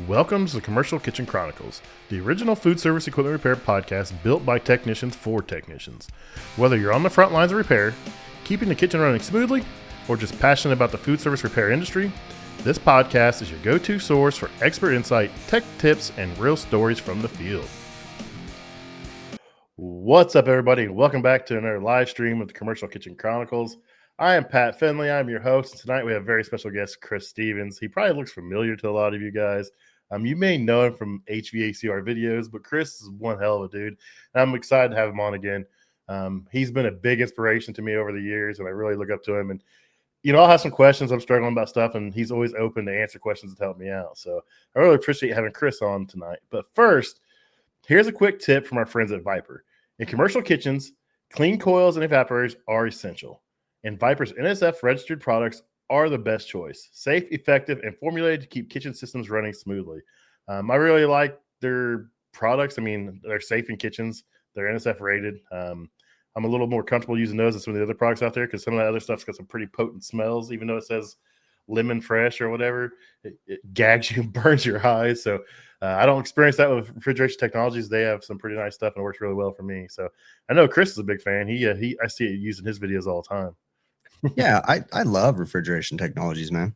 Welcome to the Commercial Kitchen Chronicles, the original food service equipment repair podcast built by technicians for technicians. Whether you're on the front lines of repair, keeping the kitchen running smoothly, or just passionate about the food service repair industry, this podcast is your go-to source for expert insight, tech tips, and real stories from the field. What's up, everybody? Welcome back to another live stream of the Commercial Kitchen Chronicles. I am Pat Finley. I'm your host. Tonight we have a very special guest, Chris Stevens. He probably looks familiar to a lot of you guys. You may know him from HVACR videos, but Chris is one hell of a dude. And I'm excited to have him on again. He's been a big inspiration to me over the years, and I really look up to him. And, you know, I'll have some questions. I'm struggling about stuff, and he's always open to answer questions to help me out. So I really appreciate having Chris on tonight. But first, here's a quick tip from our friends at Viper. In commercial kitchens, clean coils and evaporators are essential. And Viper's NSF registered products are the best choice. Safe, effective, and formulated to keep kitchen systems running smoothly. I really like their products. I mean, they're safe in kitchens. They're NSF rated. I'm a little more comfortable using those than some of the other products out there because some of that other stuff's got some pretty potent smells, even though it says lemon fresh or whatever. It gags you and burns your eyes. So I don't experience that with Refrigeration Technologies. They have some pretty nice stuff and it works really well for me. So I know Chris is a big fan. I see it using his videos all the time. Yeah, I love Refrigeration Technologies, man.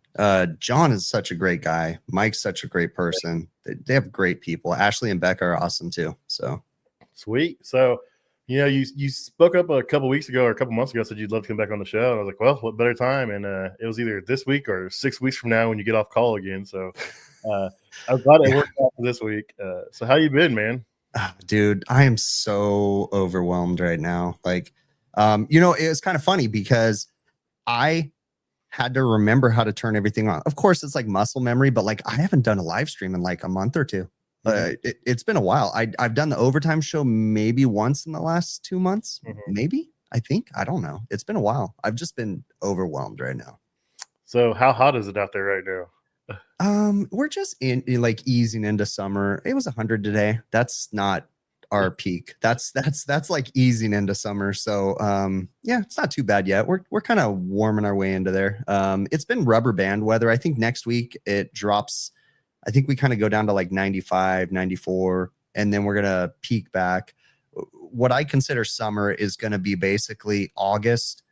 John is such a great guy. Mike's such a great person. They have great people. Ashley and Becca are awesome too. So sweet. So, you know, you spoke up a couple weeks ago or a couple months ago, said you'd love to come back on the show. And I was like, well, what better time? And it was either this week or 6 weeks from now when you get off call again. So I'm glad it worked out for this week. So how you been, man? Dude, I am so overwhelmed right now. Like, you know, it was kind of funny because I had to remember how to turn everything on. Of course, it's like muscle memory, but like I haven't done a live stream in like a month or two. It's been a while. I've done the overtime show maybe once in the last 2 months. Maybe, I think. I don't know. It's been a while. I've just been overwhelmed right now. So how hot is it out there right now? We're just in like easing into summer. It was 100 today. That's not our peak. That's like easing into summer. So yeah, it's not too bad yet. We're kind of warming our way into there. It's been rubber band weather. I think next week it drops. I think we kind of go down to like 95, 94, and then we're gonna peak back. What I consider summer is gonna be basically August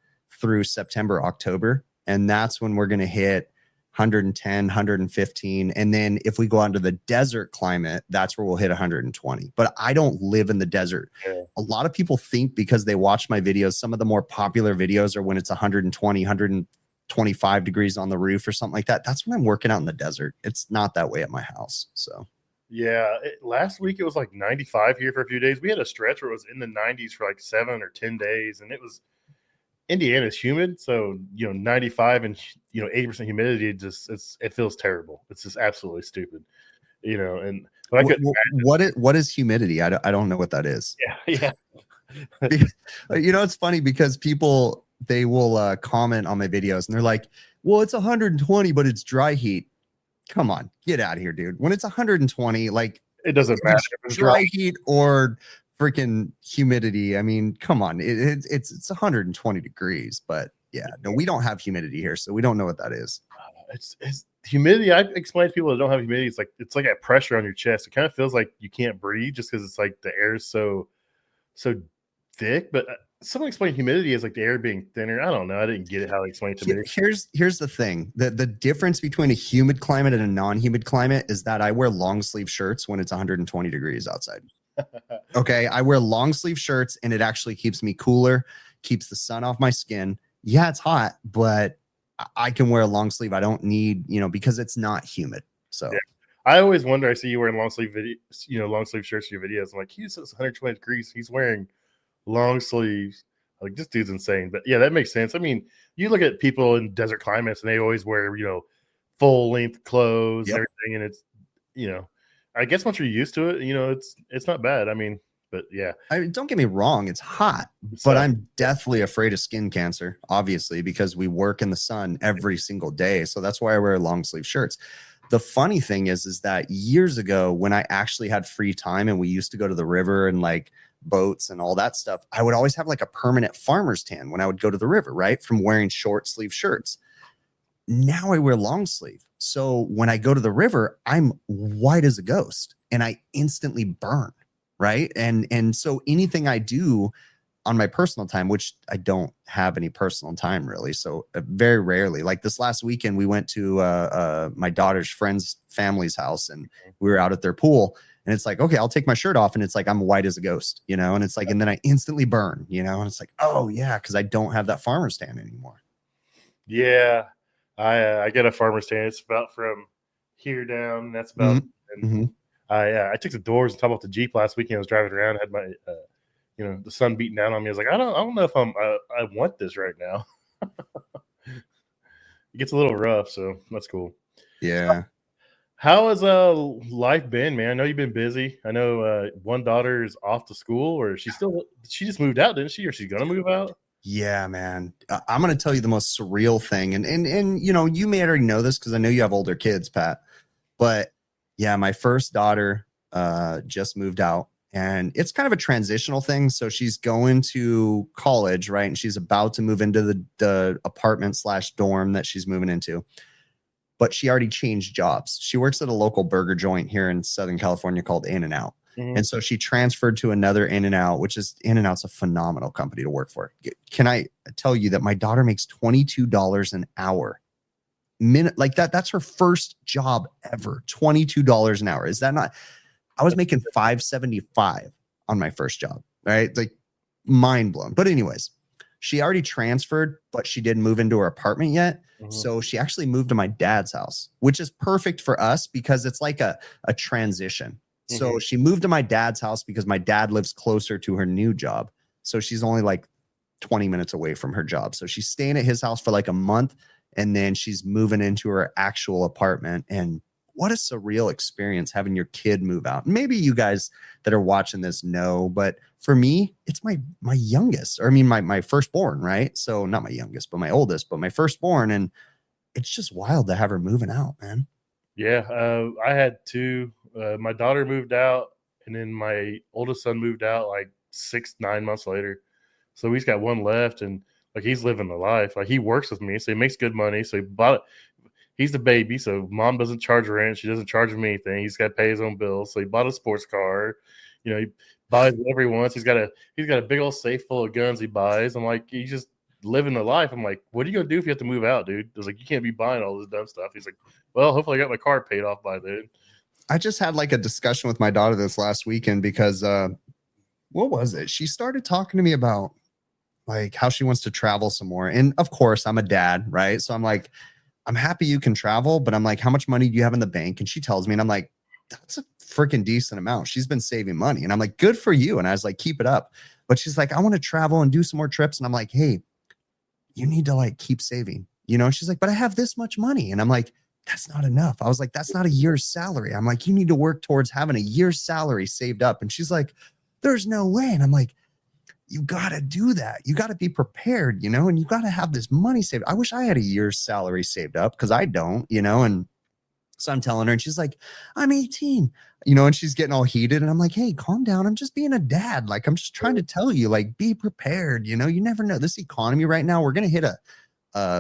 through September, October, and that's when we're gonna hit 110, 115. And then if we go out to the desert climate, that's where we'll hit 120. But I don't live in the desert. Yeah. A lot of people think because they watch my videos, some of the more popular videos are when it's 120, 125 degrees on the roof or something like that. That's when I'm working out in the desert. It's not that way at my house. So yeah, last week it was like 95 here for a few days. We had a stretch where it was in the 90s for like 7 or 10 days, and it was Indiana's humid, so 95 and 80% humidity. It feels terrible. It's just absolutely stupid, And but what is humidity? I don't know what that is. Yeah. It's funny because people they will comment on my videos and they're like, "Well, it's 120, but it's dry heat." Come on, get out of here, dude. When it's 120, like it doesn't matter if it's dry heat or freaking humidity. I mean, come on, it's 120 degrees, but yeah, no, we don't have humidity here, so we don't know what that is. It's humidity. I explain to people that don't have humidity. It's like a pressure on your chest. It kind of feels like you can't breathe just because it's like the air is so thick. But someone explained humidity as like the air being thinner. I don't know. I didn't get it how they explained it to me. Here's the thing: the difference between a humid climate and a non-humid climate is that I wear long sleeve shirts when it's 120 degrees outside. Okay, I wear long sleeve shirts and it actually keeps me cooler, keeps the sun off my skin. Yeah, it's hot, but I can wear a long sleeve. I don't need, because it's not humid. So yeah. I always wonder, I see you wearing long sleeve long sleeve shirts for your videos. I'm like, he says 120 degrees. He's wearing long sleeves. Like, this dude's insane. But yeah, that makes sense. I mean, you look at people in desert climates and they always wear, full length clothes and everything. And it's, I guess once you're used to it, it's not bad. I mean, but yeah. Don't get me wrong. It's hot, but I'm deathly afraid of skin cancer, obviously, because we work in the sun every single day. So that's why I wear long sleeve shirts. The funny thing is that years ago when I actually had free time and we used to go to the river and like boats and all that stuff, I would always have like a permanent farmer's tan when I would go to the river, right? From wearing short sleeve shirts. Now I wear long sleeve. So when I go to the river, I'm white as a ghost and I instantly burn. Right. And so anything I do on my personal time, which I don't have any personal time really. So very rarely, like this last weekend, we went to my daughter's friend's family's house and we were out at their pool. And it's like, okay, I'll take my shirt off. And it's like, I'm white as a ghost, you know, and it's like, and then I instantly burn, you know, and it's like, oh yeah, because I don't have that farmer's tan anymore. Yeah. I get a farmer's tan. It's about from here down. That's about, I took the doors and top off the Jeep last weekend. I was driving around, had my, the sun beating down on me. I was like, I don't know if I want this right now. It gets a little rough, so that's cool. Yeah. How has life been, man? I know you've been busy. I know one daughter is off to school, or she just moved out, didn't she? Or she's gonna move out? Yeah, man. I'm gonna tell you the most surreal thing, and you know, you may already know this because I know you have older kids, Pat. But yeah, my first daughter just moved out. And it's kind of a transitional thing. So she's going to college, right? And she's about to move into the apartment / dorm that she's moving into. But she already changed jobs. She works at a local burger joint here in Southern California called In-N-Out. And so she transferred to another In-N-Out, which is In-N-Out's a phenomenal company to work for. Can I tell you that my daughter makes $22 an hour? Like that's her first job ever. $22 an hour. Is that not? I was making $5.75 on my first job, right? Like mind blown. But anyways, she already transferred, but she didn't move into her apartment yet. So she actually moved to my dad's house, which is perfect for us because it's like a transition. So she moved to my dad's house because my dad lives closer to her new job. So she's only like 20 minutes away from her job. So she's staying at his house for like a month and then she's moving into her actual apartment. And what a surreal experience having your kid move out. Maybe you guys that are watching this know, but for me, it's my youngest, or I mean, my firstborn, right? So not my youngest, but my oldest, but my firstborn. And it's just wild to have her moving out, man. Yeah. I had two. My daughter moved out and then my oldest son moved out like 6-9 months later. So he's got one left and like he's living the life. Like he works with me, so he makes good money. So he bought it. He's the baby, so mom doesn't charge rent. She doesn't charge him anything. He's got to pay his own bills. So he bought a sports car. You know, he buys every once. He's got a big old safe full of guns he buys. I'm like, he's just living the life. I'm like, what are you gonna do if you have to move out, dude? I was like, you can't be buying all this dumb stuff. He's like, well, hopefully I got my car paid off by then. I just had like a discussion with my daughter this last weekend because what was it? She started talking to me about like how she wants to travel some more. And of course, I'm a dad, right? So I'm like, I'm happy you can travel, but I'm like, how much money do you have in the bank? And she tells me, and I'm like, that's a freaking decent amount. She's been saving money. And I'm like, good for you. And I was like, keep it up. But she's like, I want to travel and do some more trips. And I'm like, hey, you need to like keep saving, you know? And she's like, but I have this much money. And I'm like, that's not enough. I was like, that's not a year's salary. I'm like, you need to work towards having a year's salary saved up. And she's like, there's no way. And I'm like, you got to do that. You got to be prepared, you know, and you got to have this money saved. I wish I had a year's salary saved up because I don't, you know, and so I'm telling her and she's like, I'm 18, you know, and she's getting all heated. And I'm like, hey, calm down. I'm just being a dad. Like, I'm just trying to tell you, like, be prepared. You know, you never know this economy right now. We're going to hit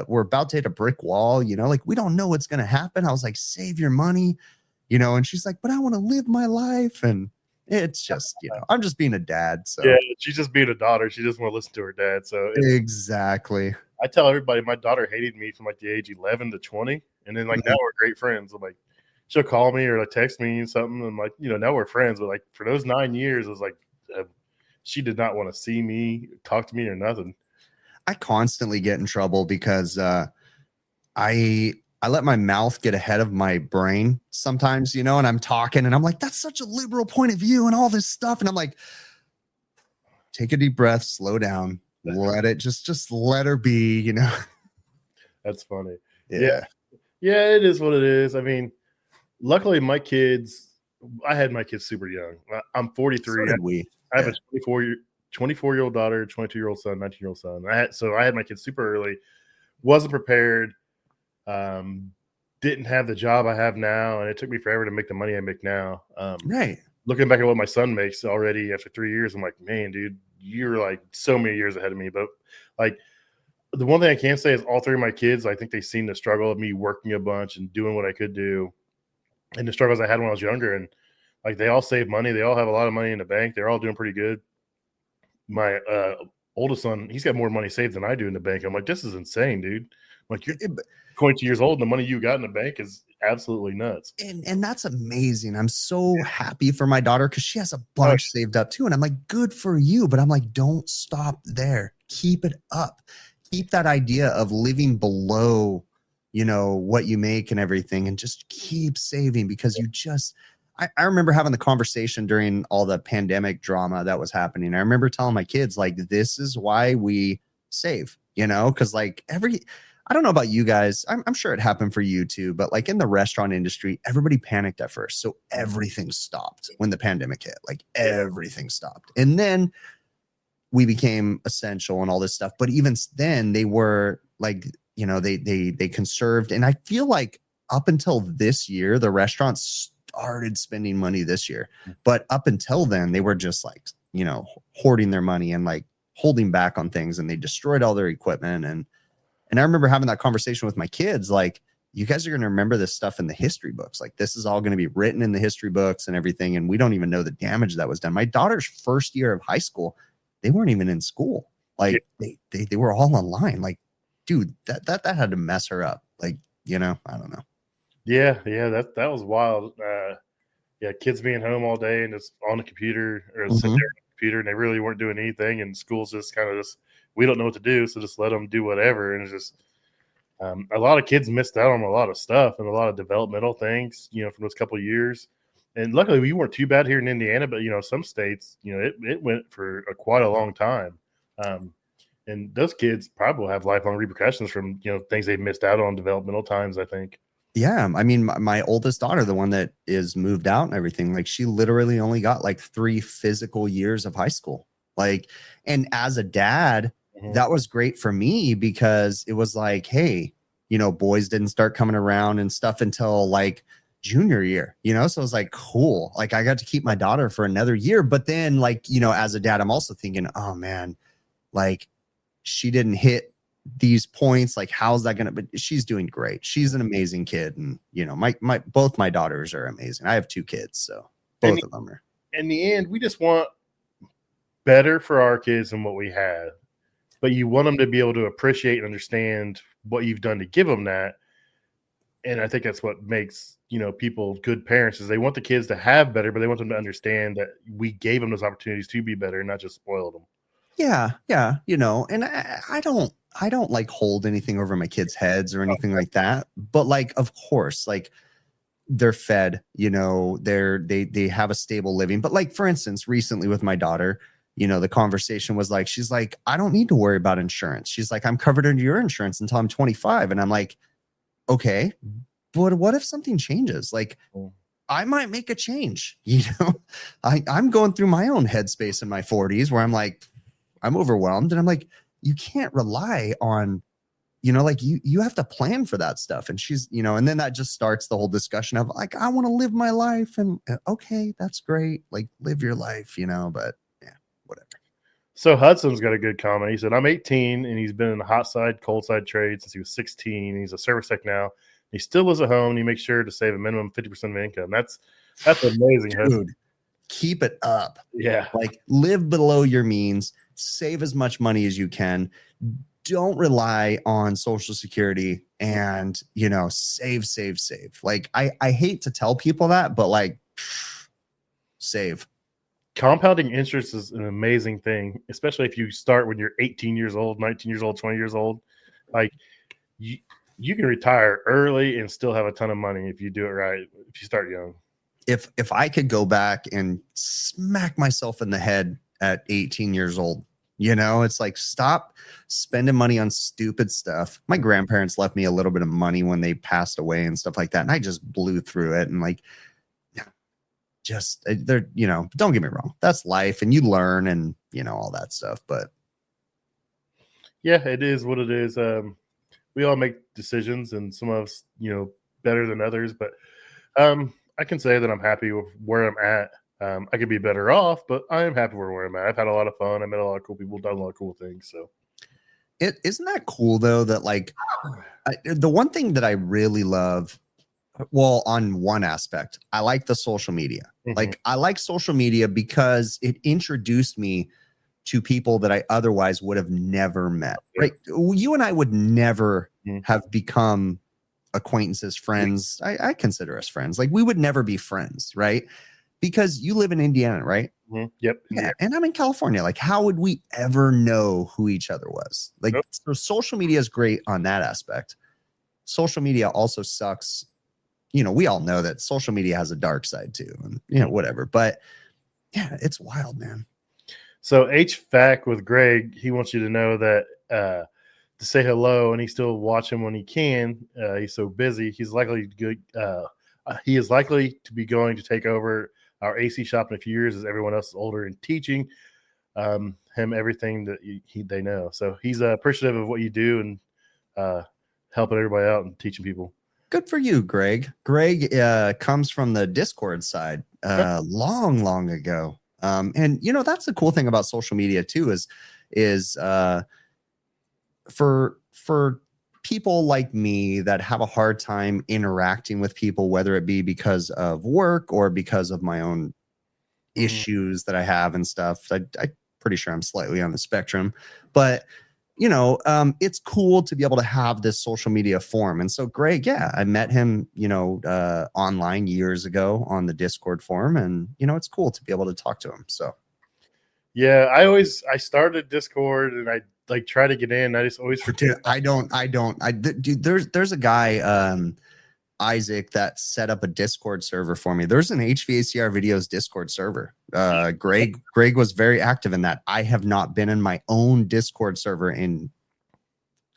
we're about to hit a brick wall, you know, like we don't know what's going to happen. I was like, save your money, you know, and she's like, but I want to live my life. And it's just, you know, I'm just being a dad. So yeah, she's just being a daughter. She doesn't want to listen to her dad. So exactly. I tell everybody my daughter hated me from like the age 11 to 20. And then like now we're great friends. I'm like, she'll call me or like text me something. And like, you know, now we're friends. But like for those 9 years, it was like she did not want to see me, talk to me or nothing. I constantly get in trouble because I let my mouth get ahead of my brain sometimes, you know, and I'm talking and I'm like, that's such a liberal point of view and all this stuff. And I'm like, take a deep breath, slow down, let it just let her be, you know. That's funny. Yeah. Yeah, it is what it is. I mean, luckily my kids, I had my kids super young. I'm 43. So did we. I have a 24-year-old daughter, 22-year-old son, 19-year-old son. I had my kids super early, wasn't prepared, didn't have the job I have now, and it took me forever to make the money I make now. Right. Looking back at what my son makes already after 3 years, I'm like, man, dude, you're like so many years ahead of me. But like, the one thing I can say is all three of my kids, I think they seen the struggle of me working a bunch and doing what I could do and the struggles I had when I was younger. And like they all save money. They all have a lot of money in the bank. They're all doing pretty good. My oldest son, he's got more money saved than I do in the bank. I'm like, this is insane, dude. Like you're 22 years old and the money you got in the bank is absolutely nuts. And that's amazing. I'm so happy for my daughter because she has a bunch saved up too. And I'm like, good for you. But I'm like, don't stop there. Keep it up. Keep that idea of living below, what you make and everything, and just keep saving because you just, I remember having the conversation during all the pandemic drama that was happening. I remember telling my kids, like, this is why we save, because like I don't know about you guys. I'm sure it happened for you too, but like in the restaurant industry, everybody panicked at first. So everything stopped when the pandemic hit, like everything stopped. And then we became essential and all this stuff. But even then they were like, they conserved. And I feel like up until this year, the restaurants started spending money this year. But up until then, they were just like, hoarding their money and like holding back on things, and they destroyed all their equipment. And I remember having that conversation with my kids, like, you guys are going to remember this stuff in the history books. Like, this is all going to be written in the history books and everything. And we don't even know the damage that was done. My daughter's first year of high school, they weren't even in school. Like they were all online. Like, dude, that had to mess her up. Like, I don't know. Yeah. That was wild. Kids being home all day and just on the computer or sitting there on the computer, and they really weren't doing anything. And school's just kind of just, we don't know what to do, so just let them do whatever. And it's just a lot of kids missed out on a lot of stuff and a lot of developmental things, from those couple of years. And luckily, we weren't too bad here in Indiana, but some states, it went for quite a long time. And those kids probably will have lifelong repercussions from things they've missed out on developmental times, I think. Yeah, I mean, my oldest daughter, the one that is moved out and everything, like she literally only got like 3 physical years of high school. Like, and as a dad, that was great for me because it was like, hey, boys didn't start coming around and stuff until like junior year, so it was like, cool. Like I got to keep my daughter for another year. But then like, as a dad, I'm also thinking, oh man, like she didn't hit these points. Like, how's that gonna, but she's doing great. She's an amazing kid. And both my daughters are amazing. I have 2 kids, so both of them are. In the end, we just want better for our kids than what we had, but you want them to be able to appreciate and understand what you've done to give them that. And I think that's what makes, people good parents, is they want the kids to have better, but they want them to understand that we gave them those opportunities to be better and not just spoiled them. Yeah. And I don't like hold anything over my kids' heads or anything like that. But like, of course, like they're fed, they have a stable living. But like, for instance, recently with my daughter, the conversation was like, she's like, I don't need to worry about insurance. She's like, I'm covered under your insurance until I'm 25. And I'm like, okay, but what if something changes? Like, I might make a change. I'm going through my own headspace in my 40s where I'm like, I'm overwhelmed. And I'm like, you can't rely on, like you have to plan for that stuff. And she's, and then that just starts the whole discussion of like, I want to live my life. And okay, that's great. Like, live your life, but yeah, whatever. So Hudson's got a good comment. He said, I'm 18 and he's been in the hot side, cold side trade since he was 16. He's a service tech now. He still lives at home and he makes sure to save a minimum 50% of income. That's amazing. Dude, Hudson. Keep it up. Yeah. Like, live below your means, save as much money as you can. Don't rely on Social Security and, save. Like, I hate to tell people that, but like, save. Compounding interest is an amazing thing, especially if you start when you're 18 years old, 19 years old, 20 years old. Like, you can retire early and still have a ton of money if you do it right, if you start young. If I could go back and smack myself in the head at 18 years old, it's like, stop spending money on stupid stuff. My grandparents left me a little bit of money when they passed away and stuff like that. And I just blew through it. And like, just they're, don't get me wrong. That's life and you learn and, all that stuff. But yeah, it is what it is. We all make decisions and some of us, better than others, but I can say that I'm happy with where I'm at. I could be better off, but I am happy where I'm at. I've had a lot of fun. I met a lot of cool people, done a lot of cool things. So Isn't that cool though, that like the one thing that I really love, well, on one aspect, I like the social media. Like I like social media because it introduced me to people that I otherwise would have never met. Right? You and I would never have become acquaintances, friends. I consider us friends. Like we would never be friends, right? Because you live in Indiana, right? Yep. Yeah, and I'm in California. Like, how would we ever know who each other was? Like, so social media is great on that aspect. Social media also sucks. You know, we all know that social media has a dark side too, and you know, whatever. But yeah, it's wild, man. So HVAC with Greg, he wants you to know that to say hello, and he still watch him when he can. He's so busy. He's likely good. He is likely to be going to take over our AC shop in a few years, as everyone else is older and teaching him everything that they know. So he's appreciative of what you do and helping everybody out and teaching people. Good for you, Greg. Greg comes from the Discord side long ago. And you know, that's the cool thing about social media too, is for people like me that have a hard time interacting with people, whether it be because of work or because of my own issues that I have and stuff. I'm pretty sure I'm slightly on the spectrum, but you know, it's cool to be able to have this social media form. And so Greg, yeah, I met him, you know, online years ago on the Discord forum, and you know, it's cool to be able to talk to him. So yeah, I started Discord and I like try to get in. I just always forget. Dude, there's a guy, Isaac, that set up a Discord server for me. There's an HVACR videos Discord server. Greg was very active in that. I have not been in my own Discord server in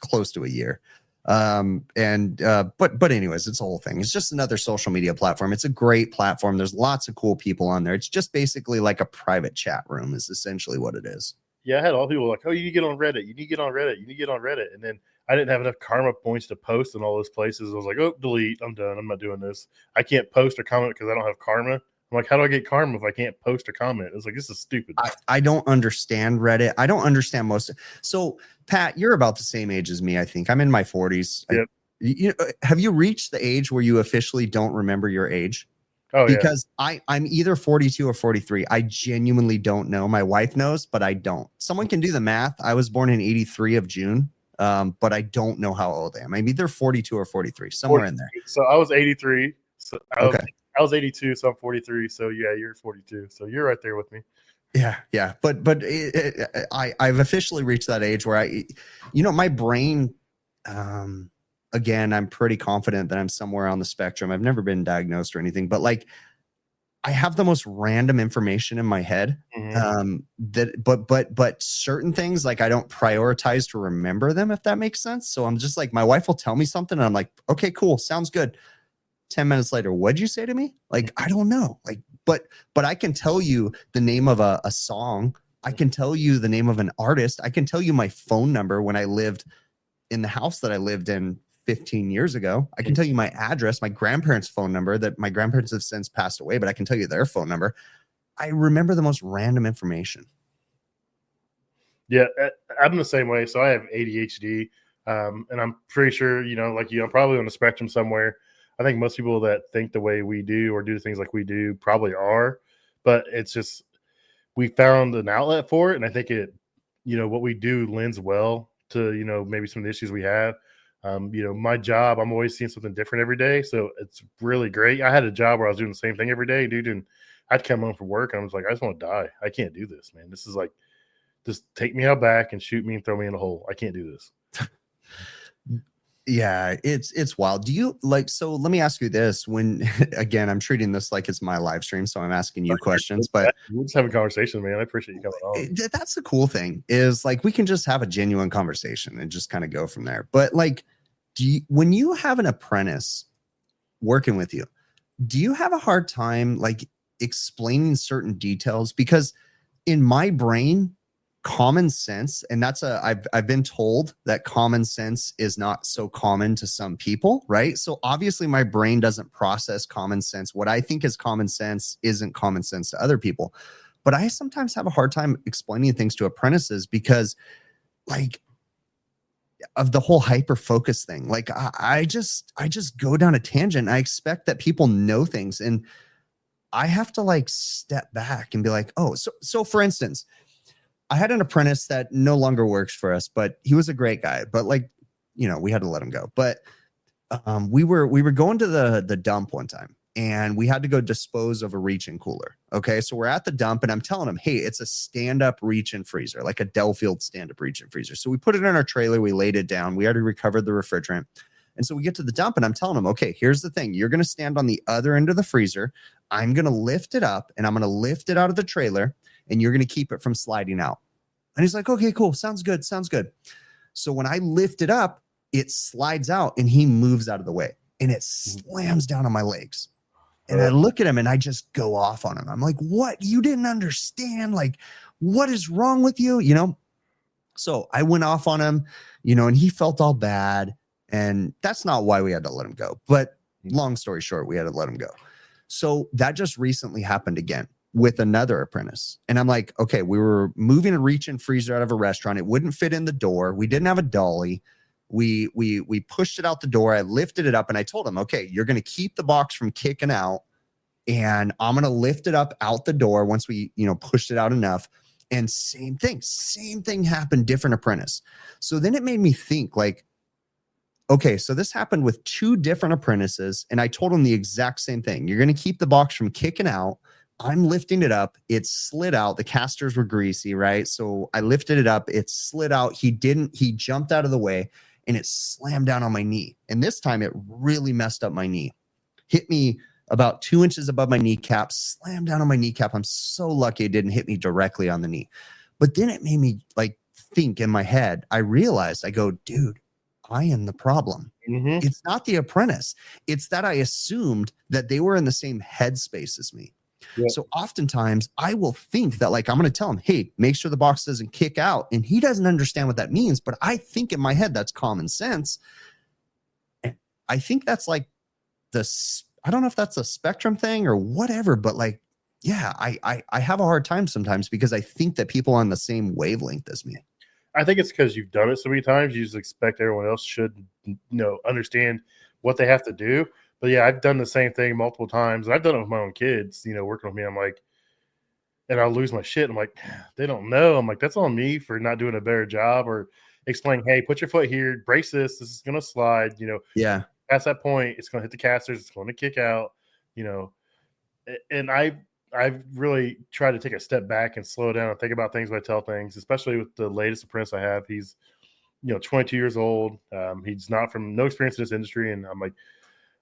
close to a year. But anyways, it's a whole thing. It's just another social media platform. It's a great platform. There's lots of cool people on there. It's just basically like a private chat room is essentially what it is. Yeah, I had all people like, oh, you need to get on Reddit. You need to get on Reddit. You need to get on Reddit. And then I didn't have enough karma points to post in all those places. I was like, oh, delete. I'm done. I'm not doing this. I can't post or comment because I don't have karma. I'm like, how do I get karma if I can't post or comment? It's like, this is stupid. I don't understand Reddit. I don't understand most. So, Pat, you're about the same age as me, I think. I'm in my 40s. Yep. Have you reached the age where you officially don't remember your age? Oh, because yeah. I'm either 42 or 43. I genuinely don't know. My wife knows, but I don't. Someone can do the math. I was born in 83 of June, but I don't know how old I am. I'm either 42 or 43, somewhere in there. So I was 83. So I was 82, so I'm 43. So yeah, you're 42. So you're right there with me. Yeah. But I've officially reached that age where my brain, again, I'm pretty confident that I'm somewhere on the spectrum. I've never been diagnosed or anything, but like I have the most random information in my head. But certain things, like I don't prioritize to remember them, if that makes sense. So I'm just like, my wife will tell me something and I'm like, okay, cool. Sounds good. 10 minutes later, what'd you say to me? Like, I don't know. Like, but I can tell you the name of a song. I can tell you the name of an artist. I can tell you my phone number when I lived in the house that I lived in 15 years ago. I can tell you my address, my grandparents' phone number that my grandparents have since passed away, but I can tell you their phone number. I remember the most random information. Yeah, I'm the same way. So I have ADHD, and I'm pretty sure, like you, I'm probably on the spectrum somewhere. I think most people that think the way we do or do things like we do probably are, but it's just we found an outlet for it, and I think it, what we do lends well to, maybe some of the issues we have. My job, I'm always seeing something different every day, so it's really great. I had a job where I was doing the same thing every day, dude, and I'd come home from work and I was like, I just want to die. I can't do this, man. This is like, just take me out back and shoot me and throw me in a hole. I can't do this. Yeah, it's wild. Do you so let me ask you this, when again, I'm treating this like it's my live stream, so I'm asking you questions, but we'll just have a conversation, man. I appreciate you coming on. That's the cool thing, is like we can just have a genuine conversation and just kind of go from there. But like, when you have an apprentice working with you, do you have a hard time like explaining certain details? Because in my brain, common sense, and I've been told that common sense is not so common to some people, right? So obviously my brain doesn't process common sense. What I think is common sense isn't common sense to other people. But I sometimes have a hard time explaining things to apprentices because, like, of the whole hyper focus thing. Like I just go down a tangent. I expect that people know things, and I have to like step back and be like, oh, so for instance, I had an apprentice that no longer works for us, but he was a great guy. But like, we had to let him go. But we were going to the dump one time, and we had to go dispose of a reach-in cooler. Okay, so we're at the dump, and I'm telling him, hey, it's a stand-up reach-in freezer, like a Delafield stand-up reach-in freezer. So we put it in our trailer, we laid it down, we already recovered the refrigerant. And so we get to the dump, and I'm telling him, okay, here's the thing. You're going to stand on the other end of the freezer. I'm going to lift it up, and I'm going to lift it out of the trailer, and you're going to keep it from sliding out. And he's like, okay, cool. Sounds good. So when I lift it up, it slides out, and he moves out of the way, and it slams down on my legs. And I look at him, and I just go off on him. I'm like, what? You didn't understand? Like, what is wrong with you? So I went off on him, and he felt all bad. And that's not why we had to let him go. But long story short, we had to let him go. So that just recently happened again with another apprentice. And I'm like, okay, we were moving a reach-in freezer out of a restaurant. It wouldn't fit in the door. We didn't have a dolly. We pushed it out the door. I lifted it up, and I told him, okay, you're going to keep the box from kicking out, and I'm going to lift it up out the door once we, pushed it out enough. And same thing happened, different apprentice. So then it made me think like, okay, so this happened with two different apprentices, and I told them the exact same thing. You're going to keep the box from kicking out. I'm lifting it up. It slid out. The casters were greasy, right? So I lifted it up. It slid out. He jumped out of the way, and it slammed down on my knee. And this time it really messed up my knee. Hit me about 2 inches above my kneecap, slammed down on my kneecap. I'm so lucky it didn't hit me directly on the knee. But then it made me like think in my head. I realized, I go, dude, I am the problem. Mm-hmm. It's not the apprentice. It's that I assumed that they were in the same headspace as me. Yeah. So oftentimes I will think that like, I'm going to tell him, hey, make sure the box doesn't kick out. And he doesn't understand what that means. But I think in my head, that's common sense. And I think that's like I don't know if that's a spectrum thing or whatever, but like, yeah, I have a hard time sometimes because I think that people are on the same wavelength as me. I think it's because you've done it so many times. You just expect everyone else should, understand what they have to do. But yeah, I've done the same thing multiple times. I've done it with my own kids, working with me. I'm like, and I'll lose my shit. I'm like, they don't know. I'm like, that's on me for not doing a better job or explaining, hey, put your foot here, brace this. This is going to slide, Yeah. Past that point, it's going to hit the casters. It's going to kick out, and I've really tried to take a step back and slow down and think about things when I tell things, especially with the latest apprentice I have. He's, 22 years old. He's no experience in this industry. And I'm like,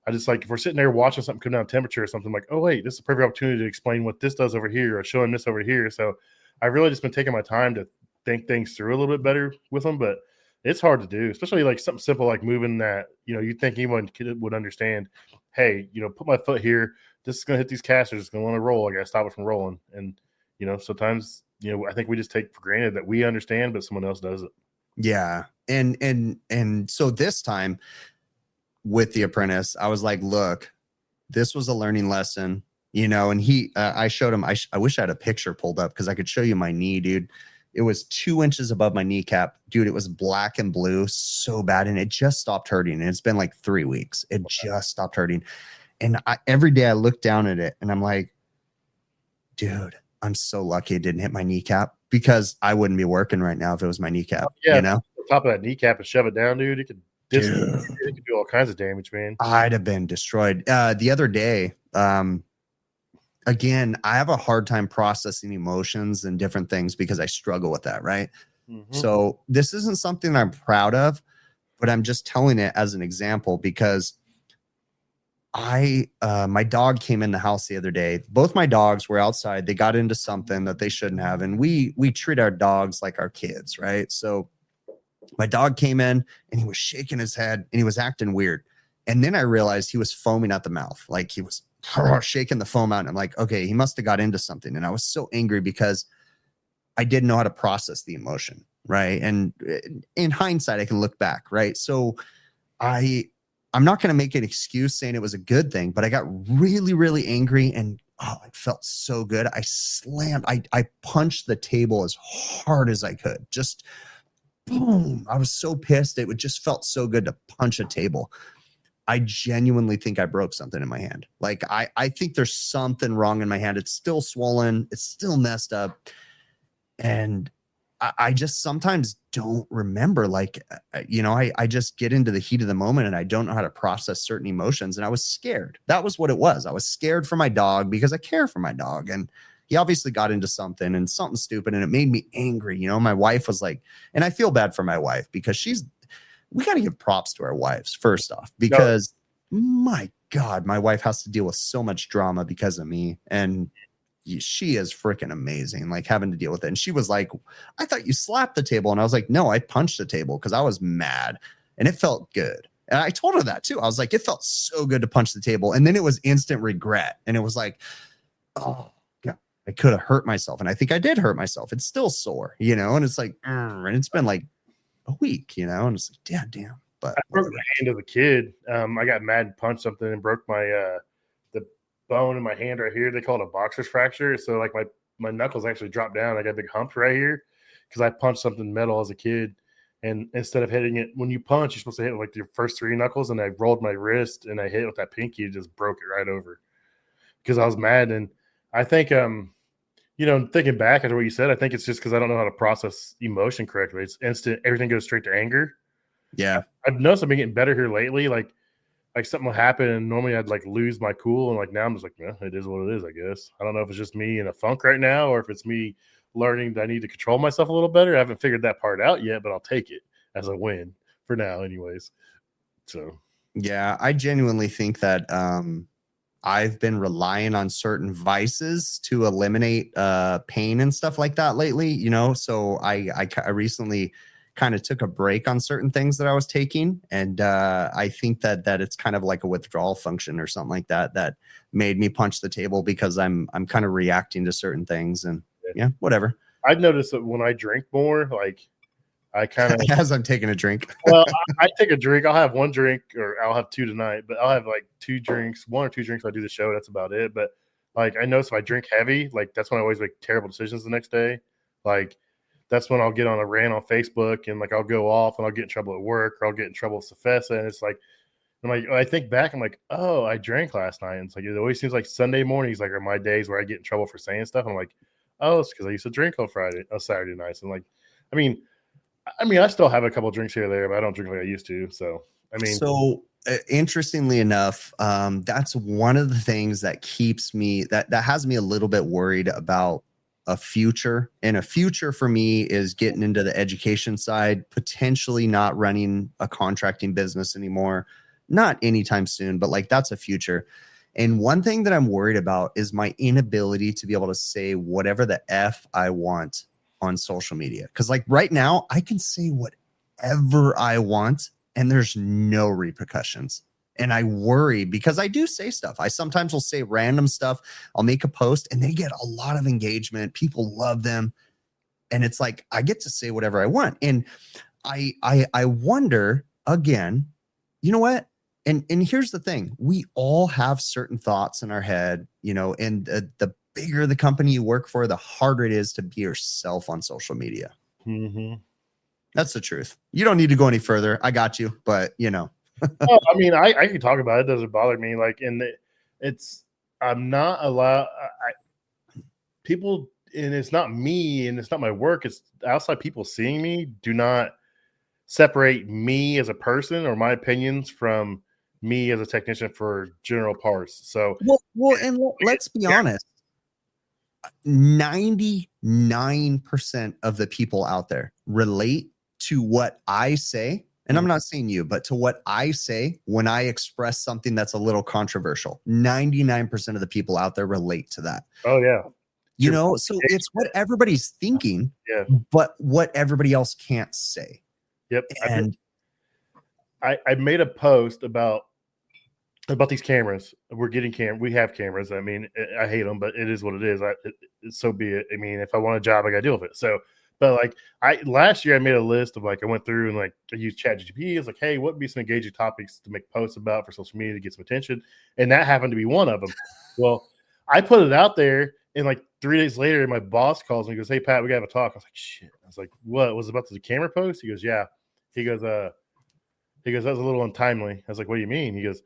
I just like, if we're sitting there watching something come down temperature or something, like, oh, wait, this is a perfect opportunity to explain what this does over here or showing this over here. So I've really just been taking my time to think things through a little bit better with them. But it's hard to do, especially like something simple like moving that, you'd think anyone would understand, hey, put my foot here. This is going to hit these casters. It's going to want to roll. I got to stop it from rolling. And, sometimes, I think we just take for granted that we understand, but someone else doesn't. Yeah. And so this time with the apprentice, I was like, look, this was a learning lesson, and I showed him, I wish I had a picture pulled up because I could show you my knee, dude. It was 2 inches above my kneecap. Dude, it was black and blue so bad. And it just stopped hurting. And it's been like 3 weeks. It just stopped hurting. And every day I look down at it and I'm like, dude, I'm so lucky it didn't hit my kneecap because I wouldn't be working right now if it was my kneecap. Yeah, the top of that kneecap and shove it down, dude. It could do all kinds of damage, man. I'd have been destroyed. The other day, again, I have a hard time processing emotions and different things because I struggle with that, right? Mm-hmm. So this isn't something I'm proud of, but I'm just telling it as an example because my dog came in the house the other day. Both my dogs were outside. They got into something that they shouldn't have. And we treat our dogs like our kids, right? So my dog came in and he was shaking his head and he was acting weird. And then I realized he was foaming at the mouth. Like he was shaking the foam out. And I'm like, okay, he must have got into something. And I was so angry because I didn't know how to process the emotion. Right. And in hindsight, I can look back. Right. So I'm not going to make an excuse saying it was a good thing, but I got really, really angry and it felt so good. I punched the table as hard as I could. Just boom. I was so pissed. It would just felt so good to punch a table. I genuinely think I broke something in my hand. Like I think there's something wrong in my hand. It's still swollen. It's still messed up. And I just sometimes don't remember, like, I just get into the heat of the moment and I don't know how to process certain emotions. And I was scared. That was what it was. I was scared for my dog because I care for my dog. And he obviously got into something stupid and it made me angry. My wife was like, and I feel bad for my wife because we got to give props to our wives first off, because my God, my wife has to deal with so much drama because of me. And she is freaking amazing, like having to deal with it. And she was like, I thought you slapped the table. And I was like, no, I punched the table because I was mad and it felt good. And I told her that too. I was like, it felt so good to punch the table. And then it was instant regret. And it was like, oh God, I could have hurt myself. And I think I did hurt myself. It's still sore, and it's like, and it's been like a week, and it's like, damn. But I broke my hand as a kid. I got mad and punched something and broke my the bone in my hand right here. They call it a boxer's fracture. So like my knuckles actually dropped down. I got a big hump right here because I punched something metal as a kid. And instead of hitting it, when you punch, you're supposed to hit like your first 3 knuckles. And I rolled my wrist and I hit it with that pinky and just broke it right over because I was mad. And I think thinking back after what you said, I think it's just because I don't know how to process emotion correctly. It's instant. Everything goes straight to anger. Yeah. I've noticed I've been getting better here lately. Like something will happen and normally I'd like lose my cool. And like now I'm just like, it is what it is, I guess. I don't know if it's just me in a funk right now or if it's me learning that I need to control myself a little better. I haven't figured that part out yet, but I'll take it as a win for now anyways. So, yeah, I genuinely think that I've been relying on certain vices to eliminate pain and stuff like that lately, so I recently kind of took a break on certain things that I was taking. And I think that it's kind of like a withdrawal function or something like that made me punch the table because I'm kind of reacting to certain things and whatever. I've noticed that when I drink more, like I kind of, as I'm taking a drink. well, I take a drink. I'll have 1 drink or I'll have 2 tonight, but I'll have like 2 drinks, 1 or 2 drinks. When I do the show. That's about it. But like, I notice if I drink heavy, like that's when I always make terrible decisions the next day. Like, that's when I'll get on a rant on Facebook and like I'll go off and I'll get in trouble at work or I'll get in trouble with Safessa. And it's like, I think back, I'm like, oh, I drank last night. And it's like, it always seems like Sunday mornings like are my days where I get in trouble for saying stuff. I'm like, oh, it's because I used to drink on Saturday nights. And like, I mean, I still have a couple of drinks here or there, but I don't drink like I used to. So, interestingly enough, that's one of the things that keeps me, that has me a little bit worried about a future. And a future for me is getting into the education side, potentially not running a contracting business anymore, not anytime soon, but like that's a future. And one thing that I'm worried about is my inability to be able to say whatever the F I want on social media. Because like right now I can say whatever I want and there's no repercussions. And I worry because I do say stuff. I sometimes will say random stuff. I'll make a post and they get a lot of engagement. People love them. And it's like, I get to say whatever I want. And I wonder again, you know what? And here's the thing. We all have certain thoughts in our head, and the bigger the company you work for, the harder it is to be yourself on social media. mm-hmm. That's the truth. You don't need to go any further. I got you, but Oh, I mean, I can talk about it. It doesn't bother me. Like, I'm not allowed. People, and it's not me, and it's not my work. It's outside people seeing me. Do not separate me as a person or my opinions from me as a technician for general parts. So, well, and let's be honest. 99% of the people out there relate to what I say. And I'm not saying you, but to what I say when I express something that's a little controversial. 99% of the people out there relate to that. Oh, yeah. So it's what everybody's thinking, but what everybody else can't say. Yep. And I made a post about these cameras. We have cameras. I mean, I hate them, but it is what it is. So be it. I mean, if I want a job, I got to deal with it. So, but like last year I made a list of like, I went through and like I used ChatGPT. It's like, hey, what would be some engaging topics to make posts about for social media to get some attention? And that happened to be one of them. Well, I put it out there And like 3 days later, my boss calls me and goes, "Hey, Pat, we got to have a talk." I was like, "Shit." I was like, "What? Was it about the camera post?" He goes, "Yeah." He goes, "That was a little untimely." I was like, "What do you mean?" He goes,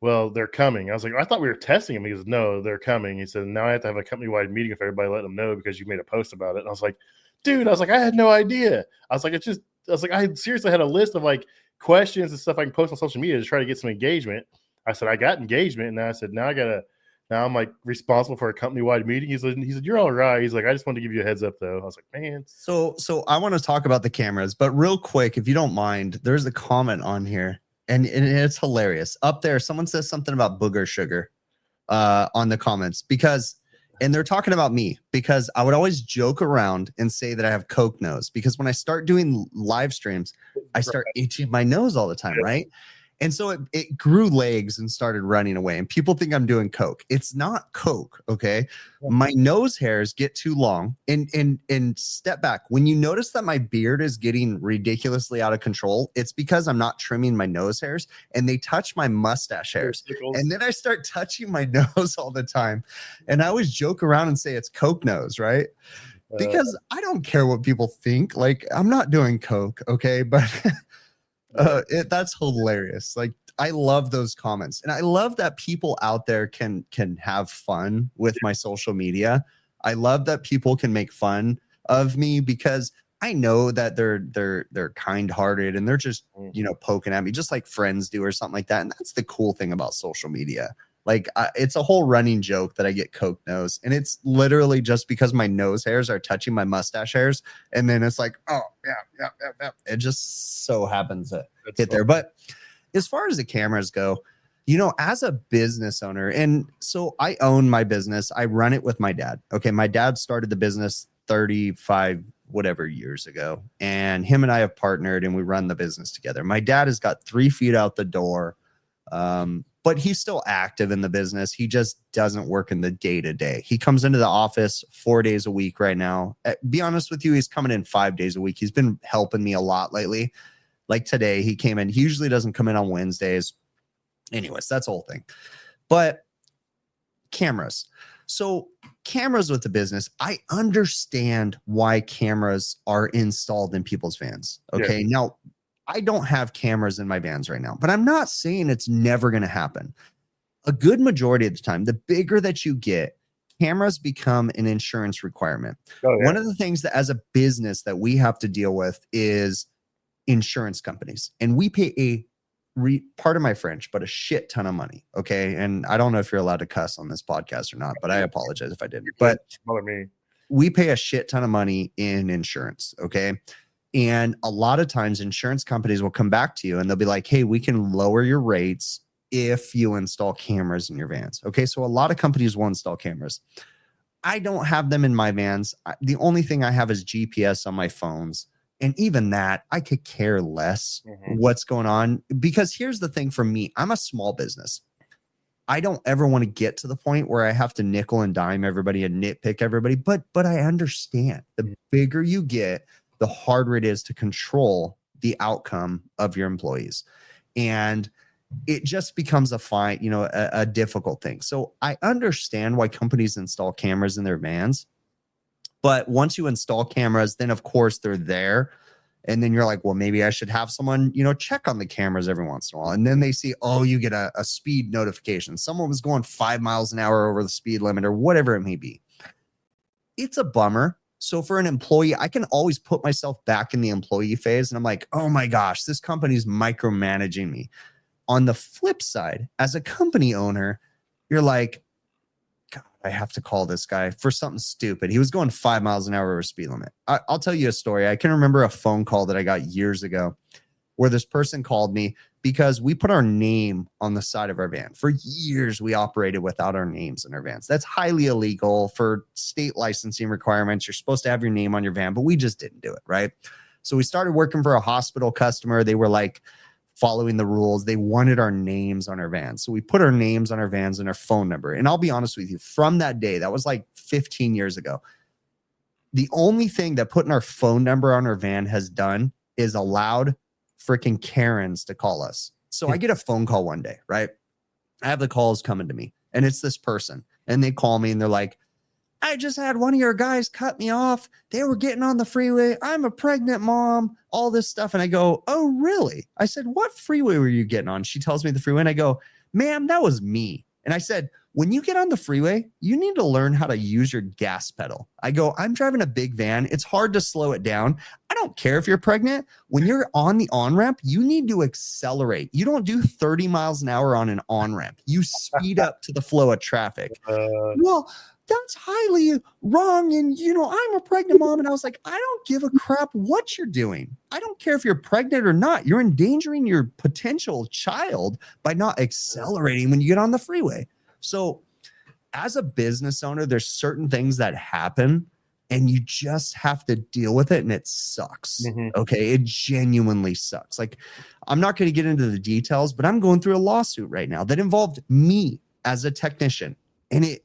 "Well, they're coming." I was like, "I thought we were testing them." He goes, "No, they're coming." He said, "Now I have to have a company-wide meeting with everybody, let them know because you made a post about it." And I was like, "Dude," I was like, "I had no idea." I was like, I seriously had a list of like questions and stuff I can post on social media to try to get some engagement. I said, I got engagement. And then I said, now I'm like responsible for a company-wide meeting. He said, "You're all right." He's like, "I just wanted to give you a heads up though." I was like, man. So I want to talk about the cameras, but real quick, if you don't mind, there's a comment on here and it's hilarious. Up there, someone says something about booger sugar on the comments and they're talking about me because I would always joke around and say that I have Coke nose because when I start doing live streams, I start itching my nose all the time, right? And so it grew legs and started running away. And people think I'm doing Coke. It's not Coke, okay? My nose hairs get too long. And step back. When you notice that my beard is getting ridiculously out of control, it's because I'm not trimming my nose hairs and they touch my mustache hairs. And then I start touching my nose all the time. And I always joke around and say it's Coke nose, right? Because I don't care what people think. Like, I'm not doing Coke, okay? But... that's hilarious. Like, I love those comments, and I love that people out there can have fun with my social media. I love that people can make fun of me because I know that they're kind-hearted and they're just, you know, poking at me just like friends do or something like that. And that's the cool thing about social media. Like, it's a whole running joke that I get Coke nose, and it's literally just because my nose hairs are touching my mustache hairs, and then it's like, oh yeah. It just so happens to hit there. But as far as the cameras go, you know, as a business owner, and so I own my business, I run it with my dad. Okay, my dad started the business 35 whatever years ago, and him and I have partnered, and we run the business together. My dad has got 3 feet out the door. But he's still active in the business. He just doesn't work in the day-to-day. He comes into the office 4 days a week right now. Be honest with you, he's coming in 5 days a week. He's been helping me a lot lately. Like today, he came in. He usually doesn't come in on Wednesdays. Anyways, that's the whole thing. But cameras. So cameras with the business, I understand why cameras are installed in people's vans. Okay. Yeah. Now, I don't have cameras in my vans right now, but I'm not saying it's never going to happen. A good majority of the time, the bigger that you get, cameras become an insurance requirement. Oh, yeah. One of the things that as a business that we have to deal with is insurance companies. And we pay pardon my French, but a shit ton of money. Okay. And I don't know if you're allowed to cuss on this podcast or not, but I apologize if I didn't. But we pay a shit ton of money in insurance. Okay. And a lot of times insurance companies will come back to you and they'll be like, hey, we can lower your rates if you install cameras in your vans. Okay. So a lot of companies will install cameras. I don't have them in my vans. The only thing I have is GPS on my phones. And even that, I could care less what's going on. Because here's the thing for me, I'm a small business. I don't ever want to get to the point where I have to nickel and dime everybody and nitpick everybody. But I understand the bigger you get, the harder it is to control the outcome of your employees. And it just becomes a difficult thing. So I understand why companies install cameras in their vans. But once you install cameras, then of course they're there. And then you're like, well, maybe I should have someone, check on the cameras every once in a while. And then they see, oh, you get a speed notification. Someone was going 5 miles an hour over the speed limit or whatever it may be. It's a bummer. So for an employee, I can always put myself back in the employee phase. And I'm like, oh my gosh, this company's micromanaging me. On the flip side, as a company owner, you're like, God, I have to call this guy for something stupid. He was going 5 miles an hour over speed limit. I'll tell you a story. I can remember a phone call that I got years ago where this person called me because we put our name on the side of our van. For years, we operated without our names in our vans. That's highly illegal for state licensing requirements. You're supposed to have your name on your van, but we just didn't do it, right? So we started working for a hospital customer. They were like following the rules. They wanted our names on our vans. So we put our names on our vans and our phone number. And I'll be honest with you, from that day, that was like 15 years ago, the only thing that putting our phone number on our van has done is allowed freaking Karens to call us. So I get a phone call one day, right? I have the calls coming to me and it's this person and they call me and they're like, I just had one of your guys cut me off. They were getting on the freeway. I'm a pregnant mom, all this stuff. And I go, oh, really? I said, what freeway were you getting on? She tells me the freeway. And I go, ma'am, that was me. And I said, when you get on the freeway, you need to learn how to use your gas pedal. I go, I'm driving a big van. It's hard to slow it down. I don't care if you're pregnant. When you're on the on-ramp, you need to accelerate. You don't do 30 miles an hour on an on-ramp. You speed up to the flow of traffic. Well, that's highly wrong. And, I'm a pregnant mom. And I was like, I don't give a crap what you're doing. I don't care if you're pregnant or not. You're endangering your potential child by not accelerating when you get on the freeway. So as a business owner, there's certain things that happen and you just have to deal with it. And it sucks. Okay. It genuinely sucks. Like, I'm not going to get into the details, but I'm going through a lawsuit right now that involved me as a technician. And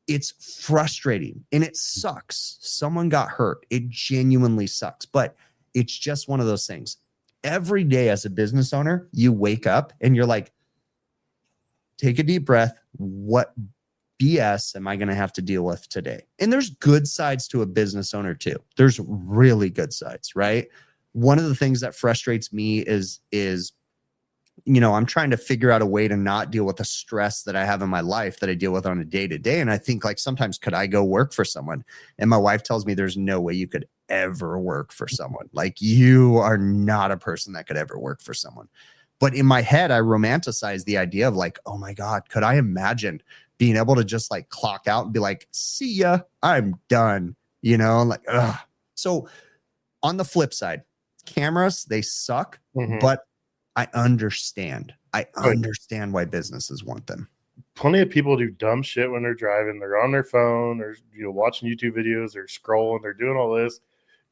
it's frustrating and it sucks. Someone got hurt. It genuinely sucks, but it's just one of those things. Every day as a business owner, you wake up and you're like, take a deep breath. What BS am I going to have to deal with today? And there's good sides to a business owner too. There's really good sides, right? One of the things that frustrates me is I'm trying to figure out a way to not deal with the stress that I have in my life that I deal with on a day to day. And I think, like, sometimes could I go work for someone? And my wife tells me there's no way you could ever work for someone. Like, you are not a person that could ever work for someone. But in my head, I romanticize the idea of, like, oh my God, could I imagine being able to just like clock out and be like, see ya, I'm done, like, ugh. So on the flip side, cameras, they suck, but I understand. I understand why businesses want them. Plenty of people do dumb shit when they're driving. They're on their phone or, watching YouTube videos, they're scrolling, they're doing all this.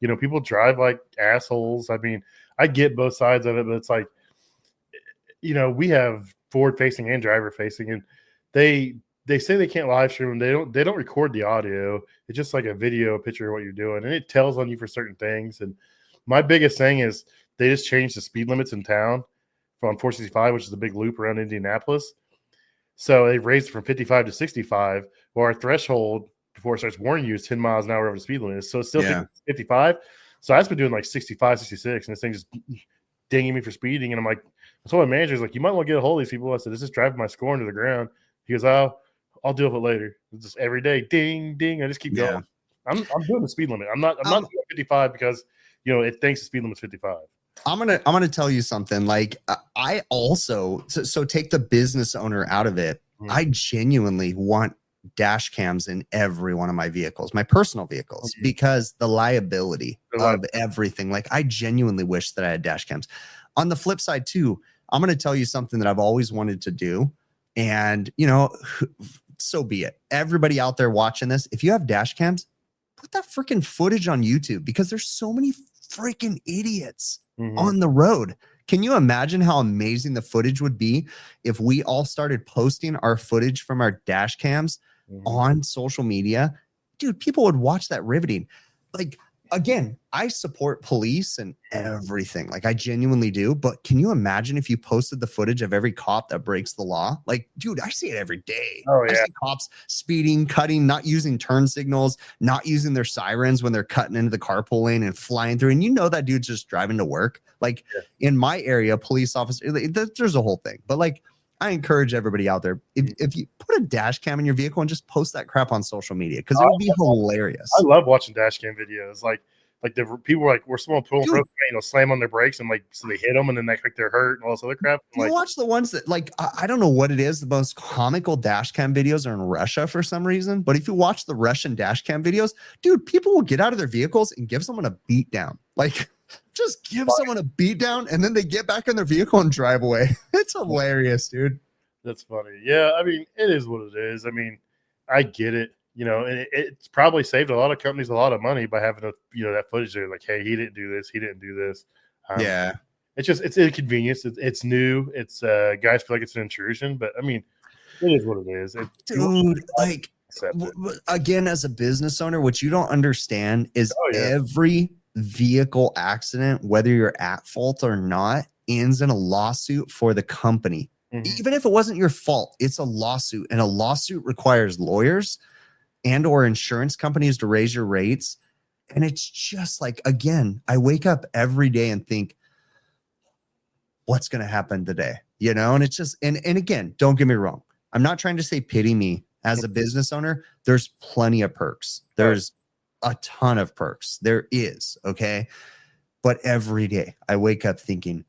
People drive like assholes. I mean, I get both sides of it, but it's like, we have forward facing and driver facing, and they say they can't live stream them. They don't record the audio. It's just like a video, a picture of what you're doing, and it tells on you for certain things. And my biggest thing is they just changed the speed limits in town from 465, which is the big loop around Indianapolis. So they raised it from 55 to 65. Well, our threshold before it starts warning you is 10 miles an hour over the speed limit. So it's still 55. So I've been doing like 65, 66, and this thing just dinging me for speeding. And I'm like, I told my manager, like, you might want to get a hold of these people. I said, this is driving my score into the ground. He goes, I'll deal with it later. It's just every day, ding, ding. I just keep going. I'm doing the speed limit. I'm not doing 55 because it thinks the speed limit's 55. I'm gonna tell you something. Like, I also so take the business owner out of it. I genuinely want dash cams in every one of my vehicles, my personal vehicles, because the liability of everything. Like, I genuinely wish that I had dash cams. On the flip side too, I'm going to tell you something that I've always wanted to do. And, so be it. Everybody out there watching this, if you have dash cams, put that freaking footage on YouTube, because there's so many freaking idiots on the road. Can you imagine how amazing the footage would be if we all started posting our footage from our dash cams on social media? Dude, people would watch that riveting. Like, again, I support police and everything. Like, I genuinely do. But can you imagine if you posted the footage of every cop that breaks the law? Like, dude, I see it every day. Oh, yeah. I see cops speeding, cutting, not using turn signals, not using their sirens when they're cutting into the carpool lane and flying through. And that dude's just driving to work. Like, in my area, police officer, there's a whole thing. But, like, I encourage everybody out there, if you put a dash cam in your vehicle and just post that crap on social media, because it would be hilarious. I love watching dash cam videos. Like the people are like, we're someone pulling slam on their brakes and like, so they hit them and then they like they're hurt and all this other crap. You watch the ones that, like, I don't know what it is. The most comical dash cam videos are in Russia for some reason. But if you watch the Russian dash cam videos, dude, people will get out of their vehicles and give someone a beat down. Like, just give someone a beat down and then they get back in their vehicle and drive away. It's hilarious, dude. That's funny. Yeah, I mean, it is what it is. I mean, I get it. And it's probably saved a lot of companies a lot of money by having that footage there. Like, hey, he didn't do this. He didn't do this. It's inconvenience. It's new. It's guys feel like it's an intrusion, but I mean, it is what it is. Dude, like, again, as a business owner, what you don't understand is every vehicle accident, whether you're at fault or not, ends in a lawsuit for the company. Even if it wasn't your fault, it's a lawsuit, and a lawsuit requires lawyers. and or insurance companies to raise your rates. And it's just like, again, I wake up every day and think, what's going to happen today? You know, and it's just, and again, don't get me wrong. I'm not trying to say pity me as a business owner. There's plenty of perks. There's a ton of perks. There is. Okay. But every day I wake up thinking,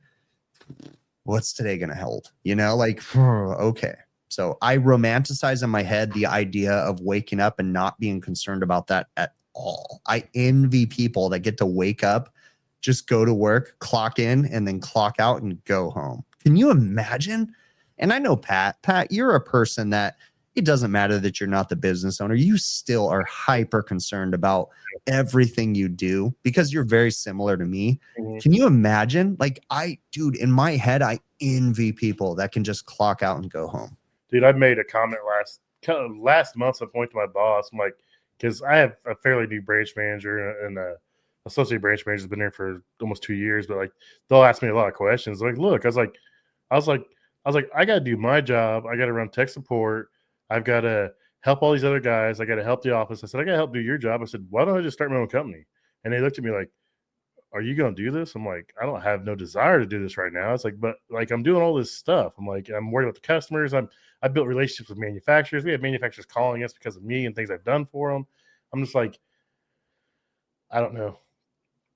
what's today going to hold? You know, like, okay. So I romanticize in my head the idea of waking up and not being concerned about that at all. I envy people that get to wake up, just go to work, clock in, and then clock out and go home. Can you imagine? And I know, Pat, you're a person that it doesn't matter that you're not the business owner. You still are hyper concerned about everything you do because you're very similar to me. Mm-hmm. Can you imagine? Like, dude, in my head, I envy people that can just clock out and go home. Dude, I made a comment last month. I point to my boss. I'm like, because I have a fairly new branch manager and associate branch manager has been there for almost 2 years, but like they'll ask me a lot of questions. Like, look, I was like, I got to do my job. I got to run tech support. I've got to help all these other guys. I got to help the office. I said, I got to help do your job. I said, why don't I just start my own company? And they looked at me like, are you going to do this? I'm like, I don't have no desire to do this right now. It's like, but like, I'm doing all this stuff. I'm like, I'm worried about the customers. I built relationships with manufacturers. We have manufacturers calling us because of me and things I've done for them. I'm just like, I don't know.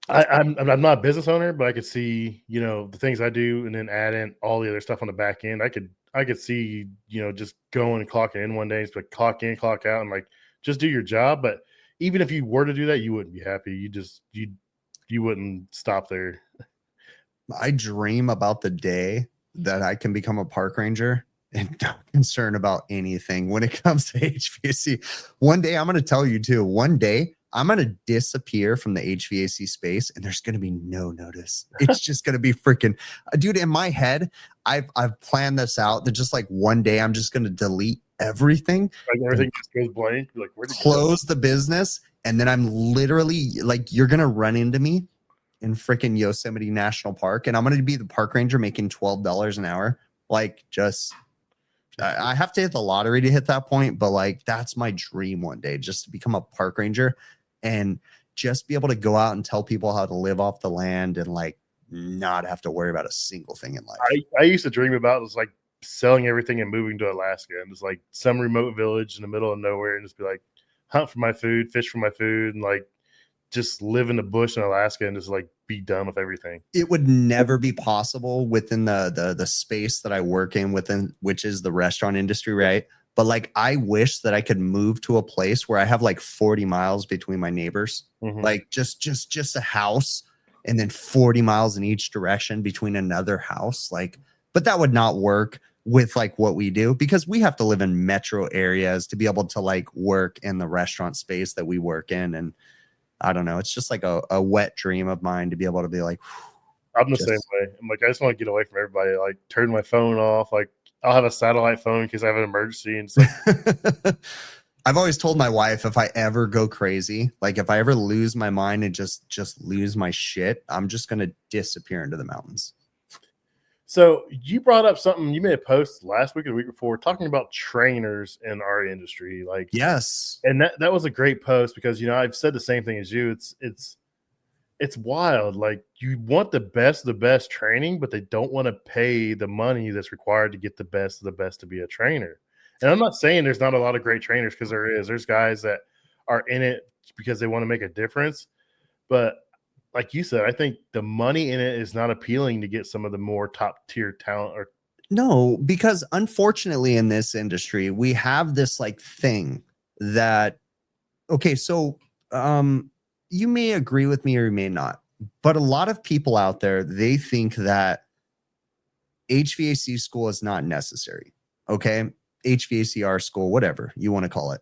I'm not a business owner, but I could see, you know, the things I do and then add in all the other stuff on the back end. I could see, you know, just going and clocking in one day, it's like clock in, clock out, and like just do your job. But even if you were to do that, you wouldn't be happy. You wouldn't stop there. I dream about the day that I can become a park ranger and not concerned about anything when it comes to HVAC. One day, I'm going to tell you too, one day I'm going to disappear from the HVAC space and there's going to be no notice. It's just going to be freaking, dude, in my head, I've planned this out that just like one day I'm just going to delete everything. Like everything just goes blank. Like, where did close the business. And then I'm literally like, you're going to run into me in freaking Yosemite National Park. And I'm going to be the park ranger making $12 an hour. Like, just, I have to hit the lottery to hit that point. But like, that's my dream one day, just to become a park ranger and just be able to go out and tell people how to live off the land and like not have to worry about a single thing in life. I used to dream about was like selling everything and moving to Alaska and just like some remote village in the middle of nowhere and just be like, hunt for my food, fish for my food, and like just live in the bush in Alaska and just like be done with everything. It would never be possible within the space that I work in within, which is the restaurant industry, right? But like, I wish that I could move to a place where I have like 40 miles between my neighbors, like just a house, and then 40 miles in each direction between another house. Like, but that would not work with like what we do because we have to live in metro areas to be able to like work in the restaurant space that we work in. And I don't know, it's just like a wet dream of mine to be able to be like, I'm the same way. I'm like, I just want to get away from everybody, like turn my phone off. Like I'll have a satellite phone in case I have an emergency. And it's like, I've always told my wife, if I ever go crazy, like if I ever lose my mind and just lose my shit, I'm just going to disappear into the mountains. So you brought up something, you made a post last week or the week before talking about trainers in our industry. Like, yes. And that was a great post because, you know, I've said the same thing as you. It's wild. Like you want the best of the best training, but they don't want to pay the money that's required to get the best of the best to be a trainer. And I'm not saying there's not a lot of great trainers because there is. There's guys that are in it because they want to make a difference. But like you said, I think the money in it is not appealing to get some of the more top tier talent. Or no, because unfortunately in this industry, we have this like thing that, okay, so you may agree with me or you may not, but a lot of people out there, they think that HVAC school is not necessary. Okay. HVACR school, whatever you want to call it.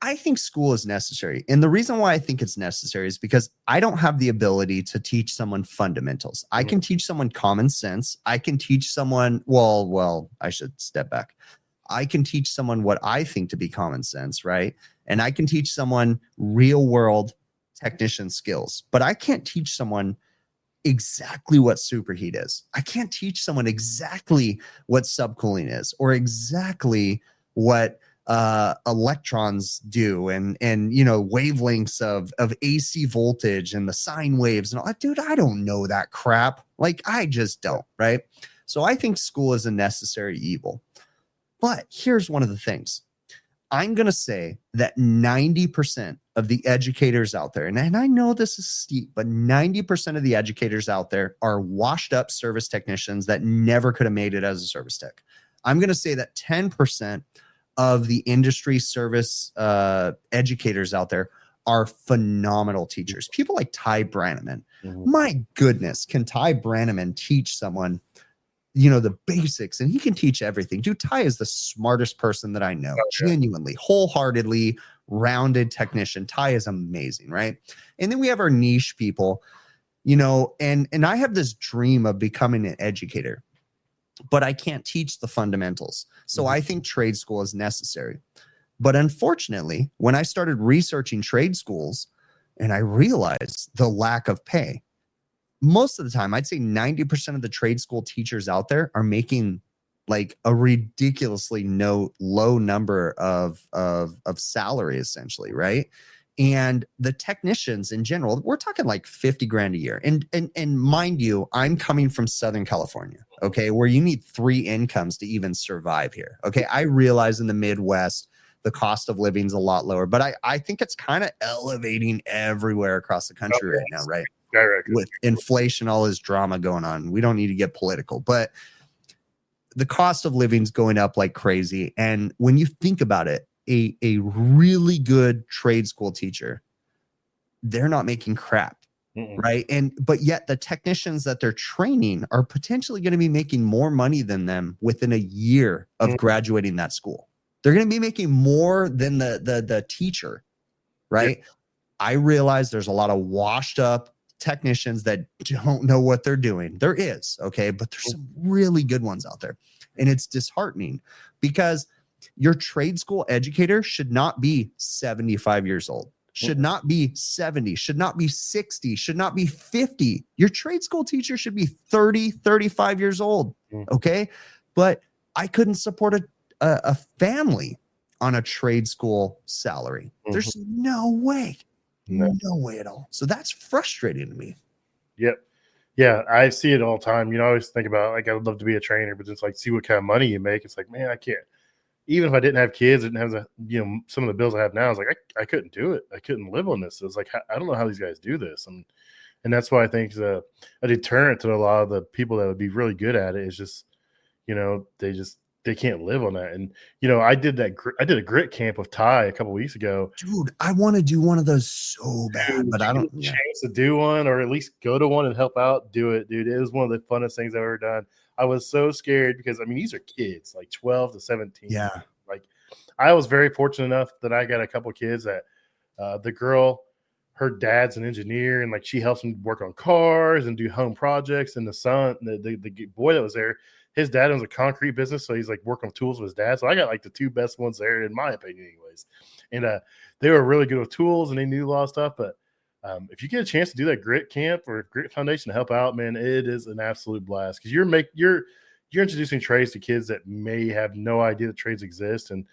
I think school is necessary. And the reason why I think it's necessary is because I don't have the ability to teach someone fundamentals. I can teach someone common sense. I can teach someone, well, I should step back. I can teach someone what I think to be common sense, right? And I can teach someone real world technician skills, but I can't teach someone exactly what superheat is. I can't teach someone exactly what subcooling is or exactly what electrons do, and wavelengths of AC voltage and the sine waves and all. Dude, I don't know that crap. Like, I just don't, right? So I think school is a necessary evil. But here's one of the things. I'm going to say that 90% of the educators out there, and I know this is steep, but 90% of the educators out there are washed up service technicians that never could have made it as a service tech. I'm going to say that 10% of the industry service educators out there are phenomenal teachers. People like Ty Brannaman. My goodness, can Ty Brannaman teach someone the basics, and he can teach everything. Dude, Ty is the smartest person that I know. Genuinely, wholeheartedly rounded technician. Ty is amazing, right? And then we have our niche people, and I have this dream of becoming an educator, but I can't teach the fundamentals. So I think trade school is necessary. But unfortunately, when I started researching trade schools and I realized the lack of pay, most of the time, I'd say 90% of the trade school teachers out there are making like a ridiculously low number of salary, essentially, right? And the technicians in general, we're talking like 50 grand a year. And mind you, I'm coming from Southern California, okay, where you need 3 incomes to even survive here. Okay, I realize in the Midwest, the cost of living is a lot lower, but I think it's kind of elevating everywhere across the country right now, right? With inflation, all this drama going on. We don't need to get political, but the cost of living's going up like crazy. And when you think about it, a really good trade school teacher, they're not making crap, right? But yet the technicians that they're training are potentially going to be making more money than them within a year of graduating that school. They're going to be making more than the teacher, right? I realize there's a lot of washed up technicians that don't know what they're doing. There is, okay, but there's some really good ones out there. And it's disheartening because your trade school educator should not be 75 years old, should not be 70, should not be 60, should not be 50. Your trade school teacher should be 30, 35 years old, okay? But I couldn't support a family on a trade school salary. There's no way. No way at all. So that's frustrating to me. Yep. Yeah, I see it all the time. I always think about, like, I would love to be a trainer, but just like see what kind of money you make. It's like, man, I can't. Even if I didn't have kids, didn't have some of the bills I have now, I was like, I couldn't do it. I couldn't live on this. It was like, I don't know how these guys do this. And that's why I think a deterrent to a lot of the people that would be really good at it is just, they can't live on that. And, I did a grit camp with Ty a couple weeks ago. Dude, I want to do one of those so bad, but I don't have a chance to do one, or at least go to one and help out. Do it, dude. It was one of the funnest things I've ever done. I was so scared because, these are kids, like 12 to 17. Yeah. Like, I was very fortunate enough that I got a couple kids that the girl, her dad's an engineer, and like she helps him work on cars and do home projects. And the son, the boy that was there, his dad owns a concrete business, so he's like working with tools with his dad. So I got like the 2 best ones there, in my opinion, anyways. And they were really good with tools, and they knew a lot of stuff. But if you get a chance to do that grit camp or grit foundation to help out, man, it is an absolute blast, because you're introducing trades to kids that may have no idea that trades exist, and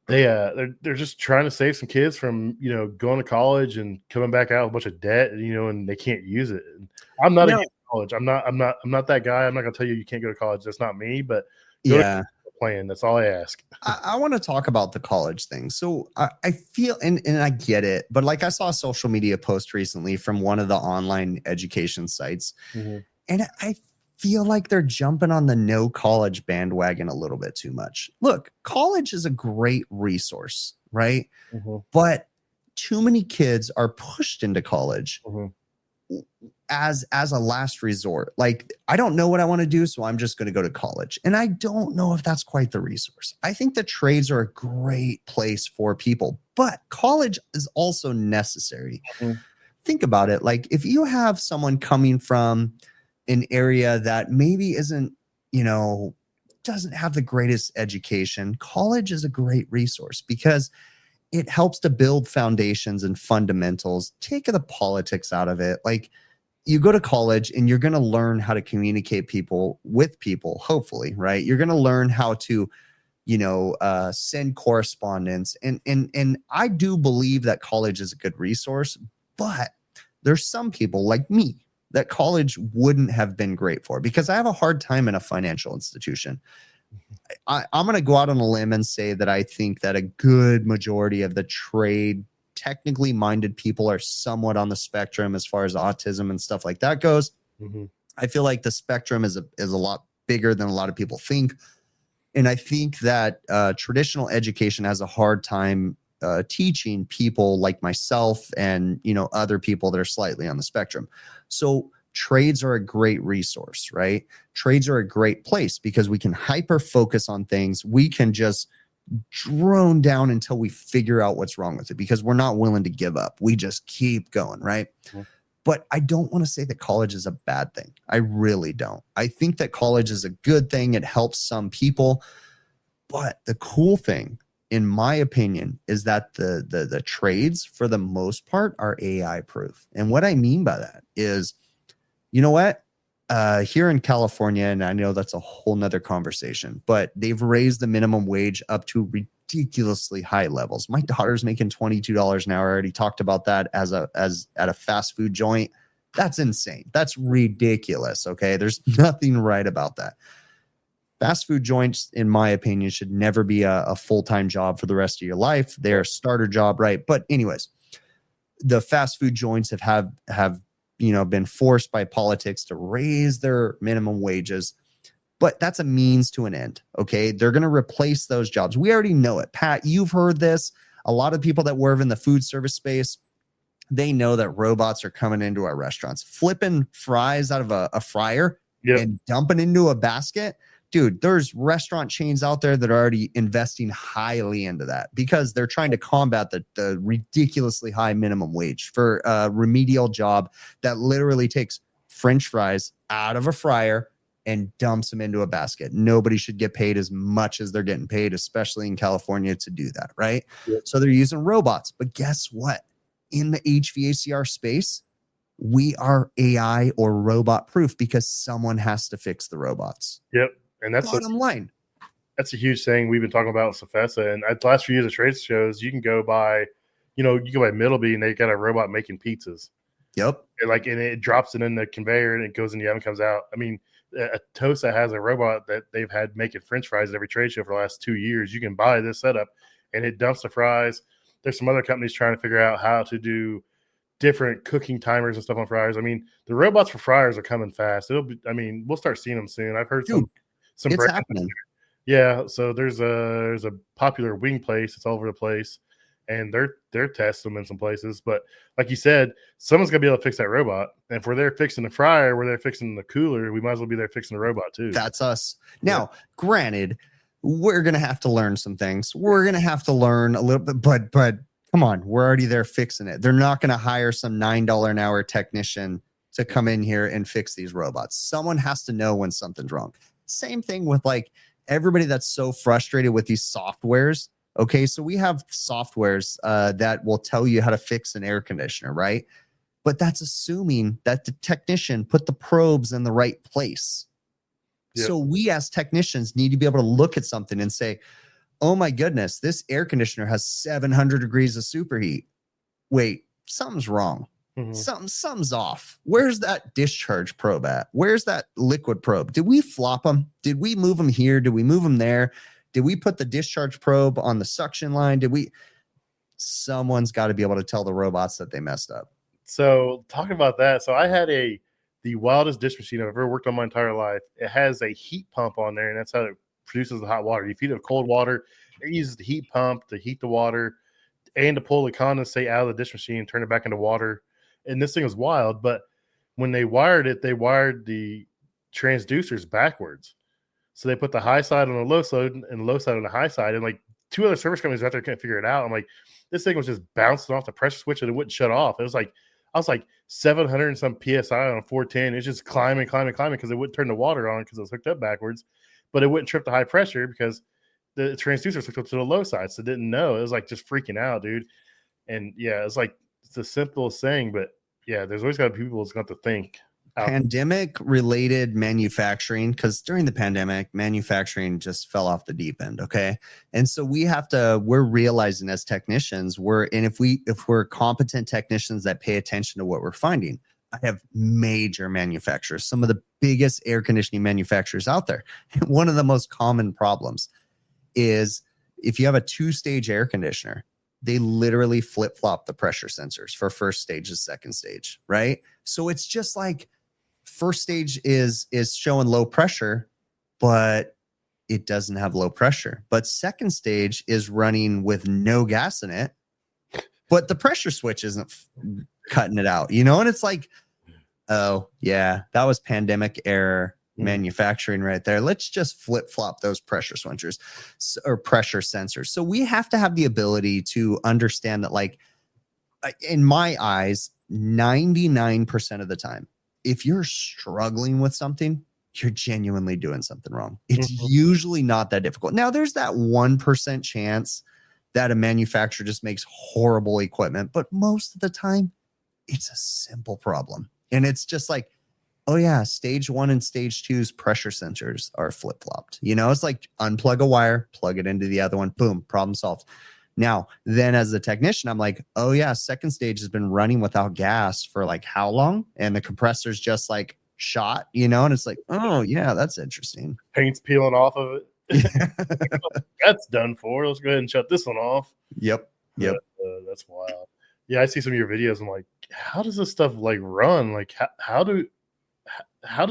they're just trying to save some kids from going to college and coming back out with a bunch of debt, and they can't use it. And I'm not against college. I'm not that guy. I'm not gonna tell you can't go to college. That's not me. But yeah, plan. That's all I ask. I want to talk about the college thing. So I feel, and I get it, but like I saw a social media post recently from one of the online education sites, and I feel like they're jumping on the no college bandwagon a little bit too much. Look, college is a great resource, right? But too many kids are pushed into college as a last resort. Like, I don't know what I want to do, so I'm just going to go to college. And I don't know if that's quite the resource. I think the trades are a great place for people, but college is also necessary. Think about it. Like, if you have someone coming from an area that maybe isn't, doesn't have the greatest education, college is a great resource because it helps to build foundations and fundamentals. Take the politics out of it. Like, you go to college and you're going to learn how to communicate with people, hopefully, right? You're going to learn how to, send correspondence. And I do believe that college is a good resource, but there's some people like me that college wouldn't have been great for, because I have a hard time in a financial institution. I'm going to go out on a limb and say that I think that a good majority of the trade technically minded people are somewhat on the spectrum as far as autism and stuff like that goes. Mm-hmm. I feel like the spectrum is a lot bigger than a lot of people think. And I think that traditional education has a hard time teaching people like myself and, other people that are slightly on the spectrum. So trades are a great resource, right? Trades are a great place because we can hyper focus on things. We can just drone down until we figure out what's wrong with it, because we're not willing to give up. We just keep going, right? Mm-hmm. But I don't want to say that college is a bad thing. I really don't. I think that college is a good thing. It helps some people. But the cool thing, in my opinion, is that the trades, for the most part, are AI proof. And what I mean by that is, you know what? Here in California, and I know that's a whole nother conversation, but they've raised the minimum wage up to ridiculously high levels. My daughter's making $22 an hour. I already talked about that as at a fast food joint. That's insane. That's ridiculous. Okay. There's nothing right about that. Fast food joints, in my opinion, should never be a full-time job for the rest of your life. They're a starter job, right? But anyways, the fast food joints have been forced by politics to raise their minimum wages, but that's a means to an end. Okay. They're going to replace those jobs. We already know it. Pat, you've heard this. A lot of people that work in the food service space, they know that robots are coming into our restaurants, flipping fries out of a fryer and dumping into a basket. Dude, there's restaurant chains out there that are already investing highly into that because they're trying to combat the ridiculously high minimum wage for a remedial job that literally takes French fries out of a fryer and dumps them into a basket. Nobody should get paid as much as they're getting paid, especially in California, to do that, right? Yep. So they're using robots. But guess what? In the HVACR space, we are AI or robot proof because someone has to fix the robots. Yep. And that's bottom line. That's a huge thing we've been talking about with Sofesa. And at the last few years of trade shows, you can go by, you go by Middleby and they got a robot making pizzas. Yep. And it drops it in the conveyor and it goes in the oven, comes out. I mean, Tosa has a robot that they've had making French fries at every trade show for the last 2 years. You can buy this setup and it dumps the fries. There's some other companies trying to figure out how to do different cooking timers and stuff on fryers. I mean, the robots for fryers are coming fast. We'll start seeing them soon. I've heard some it's happening. Yeah, so there's a popular wing place. It's all over the place, and they're testing them in some places. But like you said, someone's gonna be able to fix that robot. And if we're there fixing the fryer, we're there fixing the cooler, we might as well be there fixing the robot too. That's us. Now, granted, we're gonna have to learn some things. We're gonna have to learn a little bit, but come on, we're already there fixing it. They're not gonna hire some $9 an hour technician to come in here and fix these robots. Someone has to know when something's wrong. Same thing with everybody that's so frustrated with these softwares. Okay, so we have softwares that will tell you how to fix an air conditioner, right? But that's assuming that the technician put the probes in the right place. Yep. So we as technicians need to be able to look at something and say, oh my goodness, this air conditioner has 700 degrees of superheat. Wait, something's wrong. Mm-hmm. Something's off. Where's that discharge probe at? Where's that liquid probe? Did we flop them? Did we move them here? Did we move them there? Did we put the discharge probe on the suction line? Someone's got to be able to tell the robots that they messed up. So talking about that, so I had the wildest dish machine I've ever worked on my entire life. It has a heat pump on there, and that's how it produces the hot water. You feed it with cold water. It uses the heat pump to heat the water and to pull the condensate out of the dish machine and turn it back into water. And this thing was wild, but when they wired it, they wired the transducers backwards. So they put the high side on the low side and the low side on the high side. And two other service companies out there couldn't figure it out. I'm like, this thing was just bouncing off the pressure switch and it wouldn't shut off. It was I was 700 and some PSI on 410. It's just climbing because it wouldn't turn the water on because it was hooked up backwards, but it wouldn't trip the high pressure because the transducer hooked up to the low side. So it didn't know. It was just freaking out, dude. And yeah, it's the simplest thing, but yeah, there's always got to be people that's got to think pandemic related manufacturing, because during the pandemic, manufacturing just fell off the deep end. Okay. And so we're realizing as technicians, if we're competent technicians that pay attention to what we're finding, I have major manufacturers, some of the biggest air conditioning manufacturers out there. And one of the most common problems is if you have a 2-stage air conditioner, they literally flip-flop the pressure sensors for first stage and second stage, right? So it's just like first stage is showing low pressure, but it doesn't have low pressure. But second stage is running with no gas in it, but the pressure switch isn't cutting it out, and it's like, oh yeah, that was pandemic era manufacturing right there. Let's just flip-flop those pressure switchers or pressure sensors. So we have to have the ability to understand that, like, in my eyes, 99% of the time, if you're struggling with something, you're genuinely doing something wrong. It's usually not that difficult. Now, there's that 1% chance that a manufacturer just makes horrible equipment, but most of the time, it's a simple problem. And it's just like, oh yeah, stage 1 and stage 2's pressure sensors are flip-flopped. It's like unplug a wire, plug it into the other one, boom, problem solved. Now, then as a technician, I'm like, oh yeah, second stage has been running without gas for like how long? And the compressor's just like shot, and it's like, oh yeah, that's interesting. Paint's peeling off of it. That's done for. Let's go ahead and shut this one off. Yep. That's wild. Yeah, I see some of your videos. I'm like, how does this stuff like run? Like, how does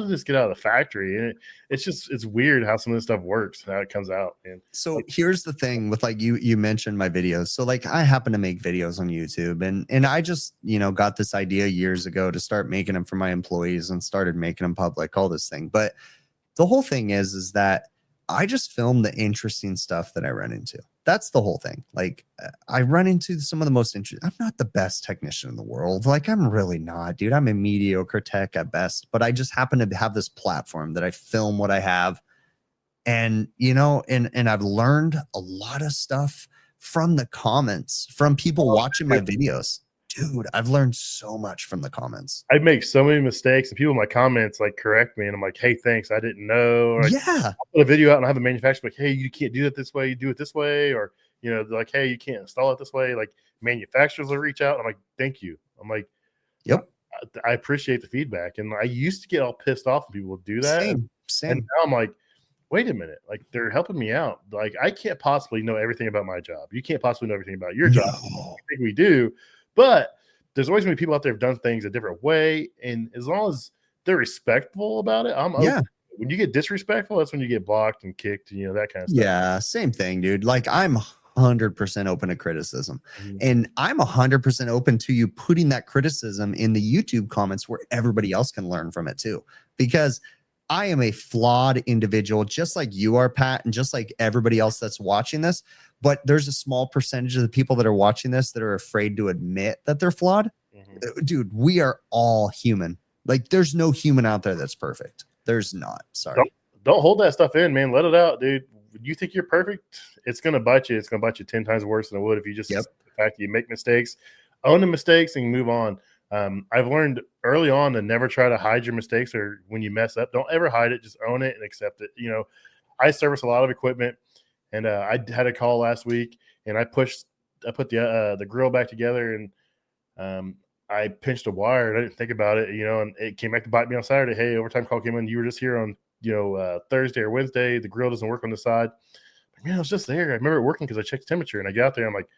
this get out of the factory? And it's weird how some of this stuff works, how it comes out. And so here's the thing with, like, you mentioned my videos. So like I happen to make videos on YouTube, and I just, got this idea years ago to start making them for my employees and started making them public, all this thing. But the whole thing is that I just film the interesting stuff that I run into. That's the whole thing. Like, I run into some of the most interesting. I'm not the best technician in the world. Like, I'm really not, dude. I'm a mediocre tech at best, but I just happen to have this platform that I film what I have. And, and I've learned a lot of stuff from the comments, from people watching my videos. Dude, I've learned so much from the comments. I make so many mistakes, and people in my comments like correct me, and I'm like, hey, thanks, I didn't know. Or yeah. I'll put a video out and I have a manufacturer like, hey, you can't do that this way, you do it this way. Or, they're like, hey, you can't install it this way. Like, manufacturers will reach out. And I'm like, thank you. I'm like, yep. I appreciate the feedback. And I used to get all pissed off when people would do that. Same. And now I'm like, wait a minute. Like, they're helping me out. Like, I can't possibly know everything about my job. You can't possibly know everything about your job. I think we do. But there's always going to be people out there who've done things a different way. And as long as they're respectful about it, I'm okay. When you get disrespectful, that's when you get blocked and kicked, that kind of stuff. Yeah, same thing, dude. Like, I'm 100% open to criticism. And I'm 100% open to you putting that criticism in the YouTube comments where everybody else can learn from it too. Because I am a flawed individual, just like you are, Pat, and just like everybody else that's watching this. But there's a small percentage of the people that are watching this that are afraid to admit that they're flawed. Dude, we are all human. Like, there's no human out there that's perfect. There's not. Sorry. Don't hold that stuff in, man. Let it out, dude. You think you're perfect? It's going to bite you. It's going to bite you 10 times worse than it would if you just the fact that you make mistakes, own the mistakes, and move on. I've learned early on to never try to hide your mistakes, or when you mess up, don't ever hide it. Just own it and accept it. I service a lot of equipment, and I had a call last week, and I put the grill back together, and I pinched a wire, and I didn't think about it, and it came back to bite me on Saturday. Hey, overtime call came in. You were just here on, Thursday or Wednesday. The grill doesn't work on the side. Man, I was just there. I remember it working because I checked the temperature, and I got there. And I'm like,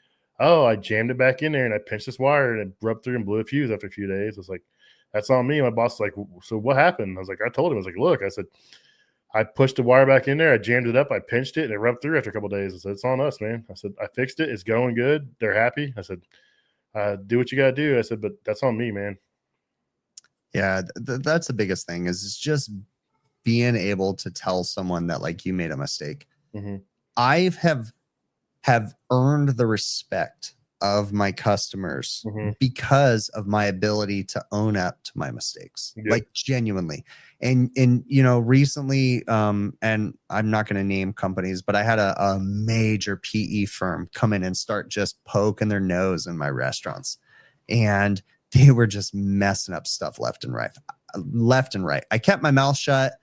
oh, I jammed it back in there, and I pinched this wire, and it rubbed through and blew a fuse after a few days. I was like, that's on me. My boss was like, so what happened? I was like, I told him. I was like, look, I said, I pushed the wire back in there. I jammed it up. I pinched it, and it rubbed through after a couple of days. I said, it's on us, man. I said, I fixed it. It's going good. They're happy. I said, do what you got to do. I said, but that's on me, man. Yeah, that's the biggest thing is just being able to tell someone that, like, you made a mistake. I have earned the respect of my customers because of my ability to own up to my mistakes, like, genuinely. And recently, and I'm not going to name companies, but I had a major PE firm come in and start just poking their nose in my restaurants, and they were just messing up stuff left and right. left and right. I kept my mouth shut.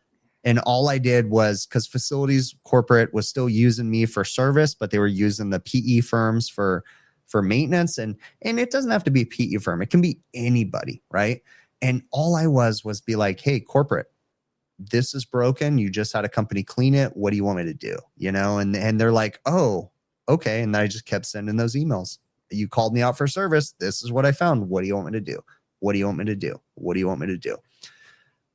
And all I did was, because facilities corporate was still using me for service, but they were using the PE firms for maintenance. And it doesn't have to be a PE firm. It can be anybody, right? And all I was be like, hey, corporate, this is broken. You just had a company clean it. What do you want me to do? You know, and they're like, oh, okay. And I just kept sending those emails. You called me out for service. This is what I found. What do you want me to do? What do you want me to do? What do you want me to do?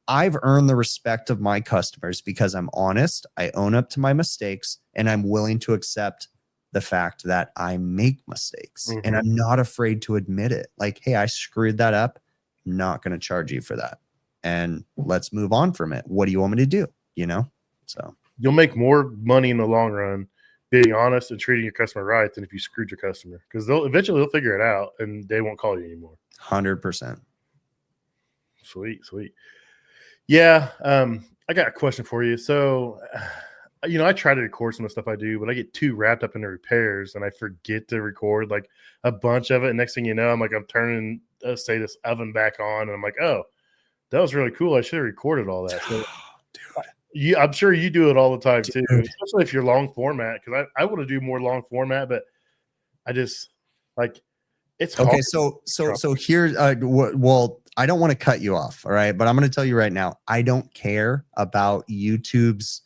I've earned the respect of my customers because I'm honest. I own up to my mistakes, and I'm willing to accept the fact that I make mistakes, and I'm not afraid to admit it. Like, hey, I screwed that up. I'm not going to charge you for that. And let's move on from it. What do you want me to do? You know, so you'll make more money in the long run being honest and treating your customer right than if you screwed your customer, because they'll figure it out and they won't call you anymore. 100%. Sweet. Yeah. I got a question for you. So, I try to record some of the stuff I do, but I get too wrapped up in the repairs and I forget to record like a bunch of it. And next thing you know, I'm turning, say, this oven back on, and I'm like, oh, that was really cool. I should have recorded all that. So, I'm sure you do it all the time too, especially if you're long format. Because I want to do more long format, but I just it's hard. Okay. So here, well, I don't want to cut you off. All right, but I'm going to tell you right now, I don't care about YouTube's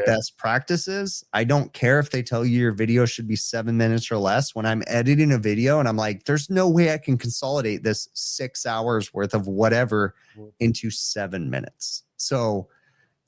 best practices. I don't care if they tell you your video should be 7 minutes or less. When I'm editing a video and I'm like, there's no way I can consolidate this 6 hours worth of whatever into 7 minutes. So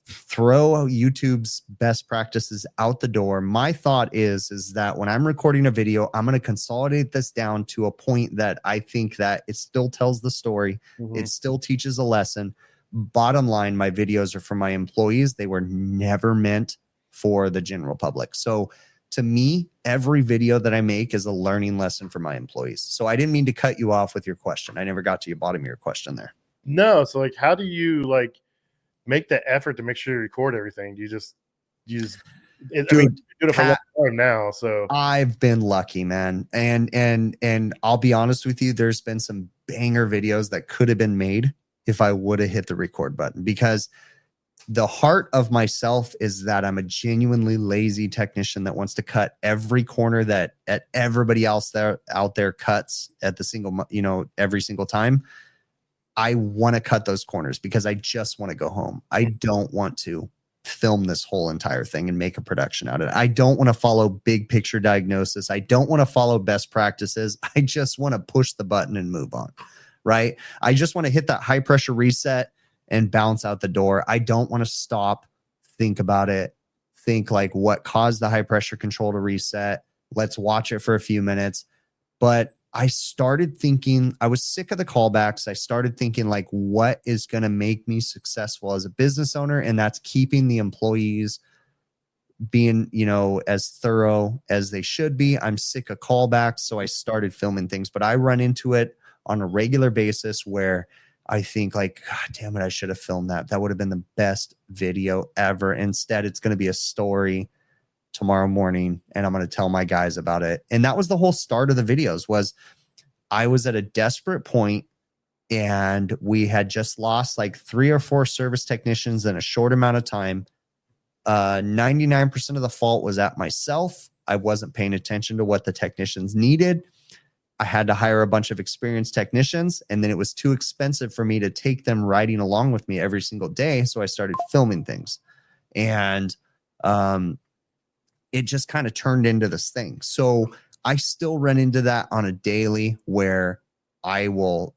throw YouTube's best practices out the door. My thought is that when I'm recording a video, I'm going to consolidate this down to a point that I think that it still tells the story. It still teaches a lesson. Bottom line, my videos are for my employees. They were never meant for the general public. So to me, every video that I make is a learning lesson for my employees. So I didn't mean to cut you off with your question. I never got to the bottom of your question there. No. So how do you make the effort to make sure you record everything? You just do it for a long time now. So I've been lucky, man. And I'll be honest with you, there's been some banger videos that could have been made if I would have hit the record button, because the heart of myself is that I'm a genuinely lazy technician that wants to cut every corner that everybody else out there cuts at the single, every single time. I want to cut those corners because I just want to go home. I don't want to film this whole entire thing and make a production out of it. I don't want to follow big picture diagnosis. I don't want to follow best practices. I just want to push the button and move on, right? I just want to hit that high pressure reset and bounce out the door. I don't want to stop, think about it, think what caused the high pressure control to reset. Let's watch it for a few minutes. But I started thinking, I was sick of the callbacks. I started thinking what is going to make me successful as a business owner? And that's keeping the employees being, as thorough as they should be. I'm sick of callbacks. So I started filming things, but I run into it on a regular basis where I think God damn it, I should have filmed that. That would have been the best video ever. Instead, it's going to be a story tomorrow morning, and I'm going to tell my guys about it. And that was the whole start of the videos. Was I was at a desperate point, and we had just lost 3 or 4 service technicians in a short amount of time. 99% of the fault was at myself. I wasn't paying attention to what the technicians needed. I had to hire a bunch of experienced technicians, and then it was too expensive for me to take them riding along with me every single day. So I started filming things, and it just kind of turned into this thing. So I still run into that on a daily where I will,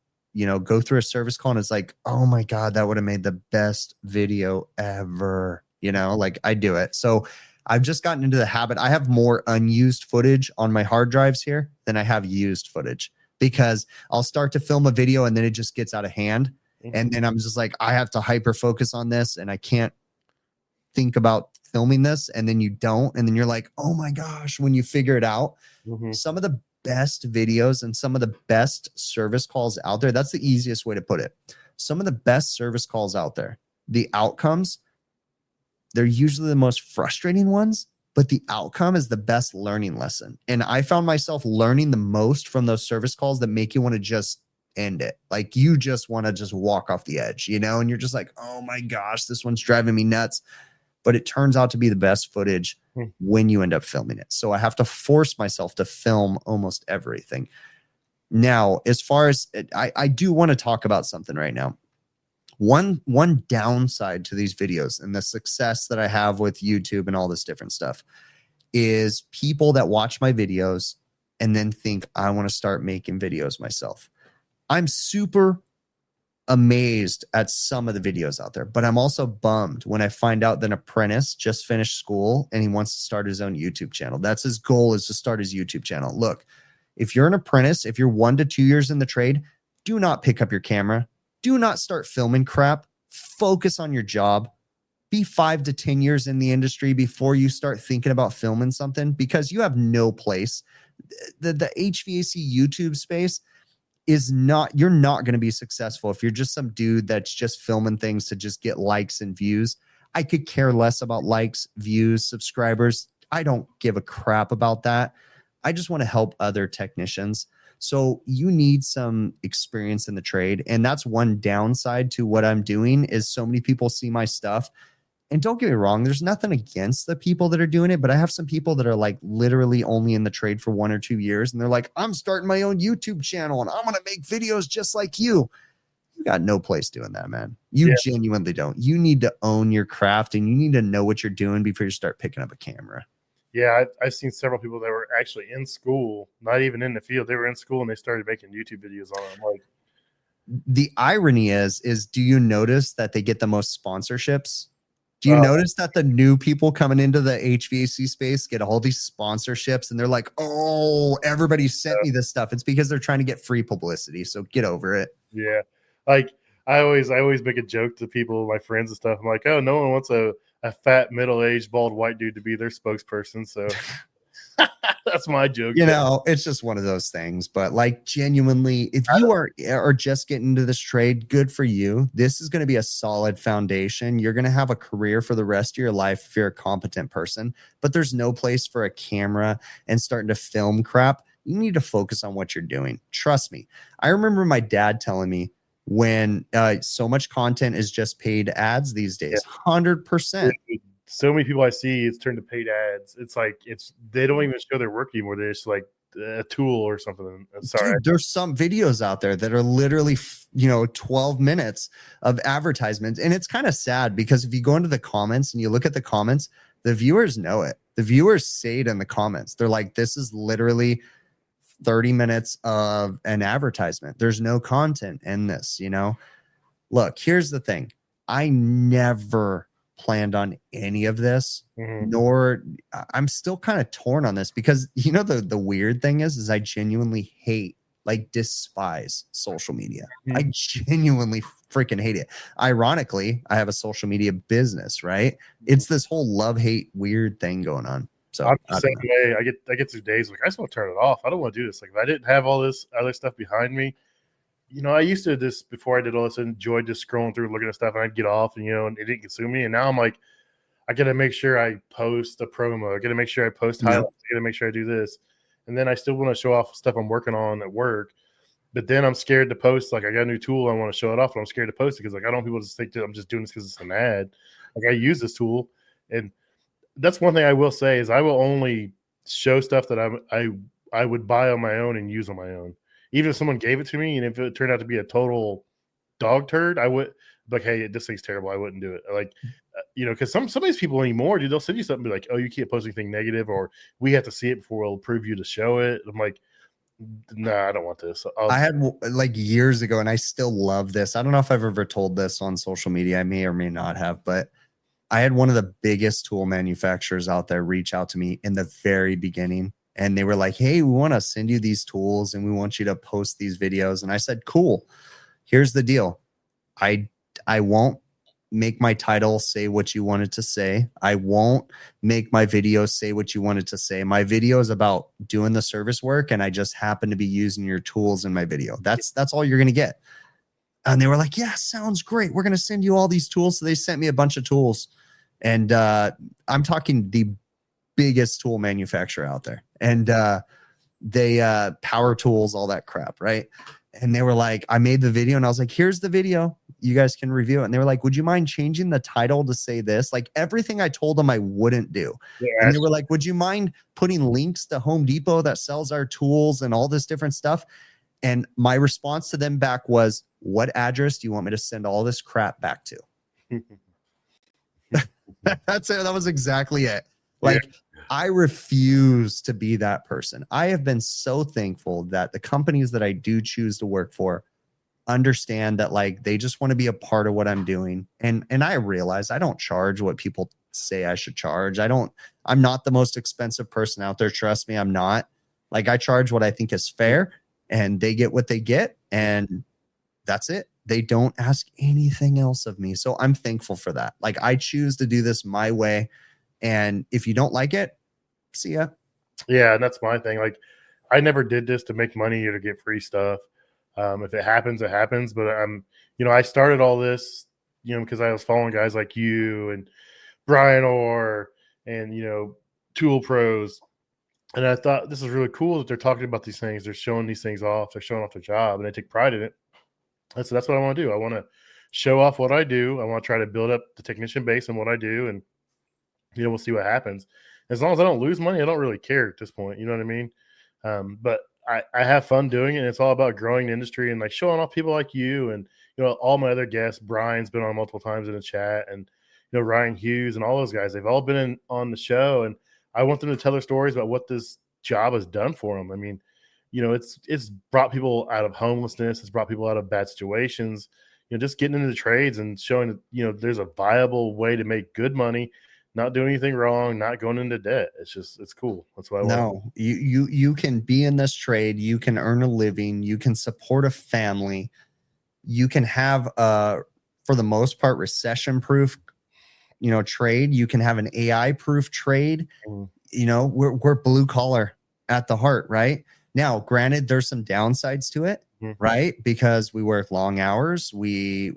go through a service call and it's oh my God, that would have made the best video ever. I do it. So I've just gotten into the habit. I have more unused footage on my hard drives here than I have used footage, because I'll start to film a video and then it just gets out of hand. And then I'm just I have to hyper focus on this and I can't think about filming this, and then you don't, and then you're oh my gosh, when you figure it out. Some of the best videos and some of the best service calls out there, that's the easiest way to put it. Some of the best service calls out there, the outcomes, they're usually the most frustrating ones, but the outcome is the best learning lesson. And I found myself learning the most from those service calls that make you want to just end it. Like you just want to just walk off the edge, you know, and you're just like, oh my gosh, this one's driving me nuts. But it turns out to be the best footage when you end up filming it. So I have to force myself to film almost everything. Now, as far as I do want to talk about something right now. One downside to these videos and the success that I have with YouTube and all this different stuff is people that watch my videos and then think I want to start making videos myself. I'm super amazed at some of the videos out there, but I'm also bummed when I find out that an apprentice just finished school and he wants to start his own YouTube channel. That's his goal, is to start his YouTube channel. Look, if you're an apprentice, if you're 1 to 2 years in the trade, do not pick up your camera. Do not start filming crap. Focus on your job. Be 5 to 10 years in the industry before you start thinking about filming something, because you have no place. The HVAC YouTube space is not, you're not going to be successful if you're just some dude that's just filming things to just get likes and views. I could care less about likes, views, subscribers. I don't give a crap about that. I just want to help other technicians. So you need some experience in the trade. And that's one downside to what I'm doing, is so many people see my stuff. And don't get me wrong, there's nothing against the people that are doing it, but I have some people that are like literally only in the trade for 1 or 2 years. And they're like, I'm starting my own YouTube channel and I'm going to make videos just like you. You got no place doing that, man. You genuinely don't. You need to own your craft and you need to know what you're doing before you start picking up a camera. Yeah, I've seen several people that were actually in school, not even in the field. They were in school and they started making YouTube videos on it. Like, the irony is do you notice that they get the most sponsorships? Do you notice that the new people coming into the HVAC space get all these sponsorships and they're like, oh, everybody sent me this stuff? It's because they're trying to get free publicity. So get over it. Yeah. Like I always make a joke to people, my friends and stuff. I'm like, oh, no one wants a fat, middle-aged, bald white dude to be their spokesperson. So that's my joke. You know, it's just one of those things. But like, genuinely, if you are just getting into this trade, good for you. This is going to be a solid foundation. You're going to have a career for the rest of your life if you're a competent person. But there's no place for a camera and starting to film crap. You need to focus on what you're doing. Trust me. I remember my dad telling me, when so much content is just paid ads these days, 100%. So many people I see, it's turned to paid ads. It's like they don't even show their work anymore. They're just like a tool or something. Sorry. Dude, there's some videos out there that are literally 12 minutes of advertisements, and it's kind of sad because if you go into the comments and you look at the comments, the viewers know it. The viewers say it in the comments. They're like, this is literally 30 minutes of an advertisement. There's no content in this, you know. Look, here's the thing. I never planned on any of this, nor I'm still kind of torn on this because, you know, the weird thing is I genuinely hate, like, despise social media. I genuinely freaking hate it. Ironically, I have a social media business, right? It's this whole love-hate weird thing going on. So I'm the same way. I get through days like I just want to turn it off. I don't want to do this. Like if I didn't have all this other stuff behind me, you know, I used to just before I did all this, enjoy just scrolling through, looking at stuff, and I'd get off, and and it didn't consume me. And now I'm like, I got to make sure I post a promo. I got to make sure I post highlights. I got to make sure I do this, and then I still want to show off stuff I'm working on at work. But then I'm scared to post. Like I got a new tool, I want to show it off, but I'm scared to post it because like I don't want people to think that I'm just doing this because it's an ad. Like I use this tool, and that's one thing I will say is I will only show stuff that I would buy on my own and use on my own. Even if someone gave it to me and if it turned out to be a total dog turd, I would be like, hey, this thing's terrible. I wouldn't do it. Like, because some of these people anymore, dude, they'll send you something and be like, oh, you can't post anything negative, or we have to see it before we'll approve you to show it. I'm like, nah, I don't want this. I had like years ago, and I still love this. I don't know if I've ever told this on social media. I may or may not have, but I had one of the biggest tool manufacturers out there reach out to me in the very beginning. And they were like, hey, we want to send you these tools and we want you to post these videos. And I said, cool. Here's the deal. I won't make my title say what you wanted to say. I won't make my videos say what you wanted to say. My video is about doing the service work, and I just happen to be using your tools in my video. That's all you're going to get. And they were like, yeah, sounds great. We're going to send you all these tools. So they sent me a bunch of tools. And I'm talking the biggest tool manufacturer out there. And they power tools, all that crap, right? And they were like, I made the video and I was like, here's the video. You guys can review it. And they were like, would you mind changing the title to say this? Like everything I told them I wouldn't do. Yeah, and they were like, would you mind putting links to Home Depot that sells our tools and all this different stuff? And my response to them back was, what address do you want me to send all this crap back to? That's it. That was exactly it. Like, yeah. I refuse to be that person. I have been so thankful that the companies that I do choose to work for understand that, like, they just want to be a part of what I'm doing. And I realize I don't charge what people say I should charge. I'm not the most expensive person out there. Trust me, I'm not. Like, I charge what I think is fair, and they get what they get, and that's it. They don't ask anything else of me. So I'm thankful for that. Like, I choose to do this my way. And if you don't like it, see ya. Yeah, and that's my thing. Like, I never did this to make money or to get free stuff. If it happens, it happens. But I started all this, because I was following guys like you and Brian Orr and Tool Pros. And I thought this is really cool that they're talking about these things. They're showing these things off. They're showing off their job, and they take pride in it. And so that's what I want to do. I want to show off what I do. I want to try to build up the technician base and what I do, and we'll see what happens. As long as I don't lose money, I don't really care at this point. You know what I mean? But I have fun doing it. And it's all about growing the industry and like showing off people like you and all my other guests. Brian's been on multiple times in the chat, and Ryan Hughes and all those guys. They've all been on the show, and I want them to tell their stories about what this job has done for them. I mean, it's brought people out of homelessness. It's brought people out of bad situations. Just getting into the trades and showing that there's a viable way to make good money, not doing anything wrong, not going into debt. It's cool. That's why I want. No, you can be in this trade. You can earn a living. You can support a family. You can have for the most part, recession-proof, trade. You can have an AI-proof trade. We're blue collar at the heart, right? Now, granted, there's some downsides to it, right? Because we work long hours. We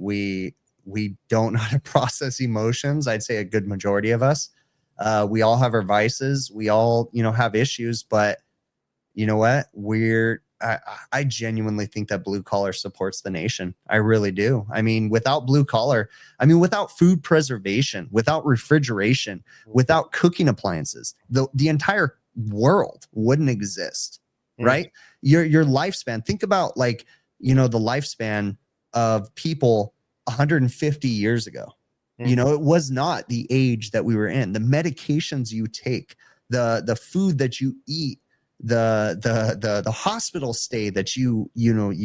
don't know how to process emotions. I'd say a good majority of us. We all have our vices. We all, have issues. But you know what? I genuinely think that blue collar supports the nation. I really do. I mean, without blue collar, without food preservation, without refrigeration, without cooking appliances, the entire world wouldn't exist. Right? Your lifespan. Think about the lifespan of people 150 years ago. It was not the age that we were in. The medications you take, the food that you eat, the hospital stay that you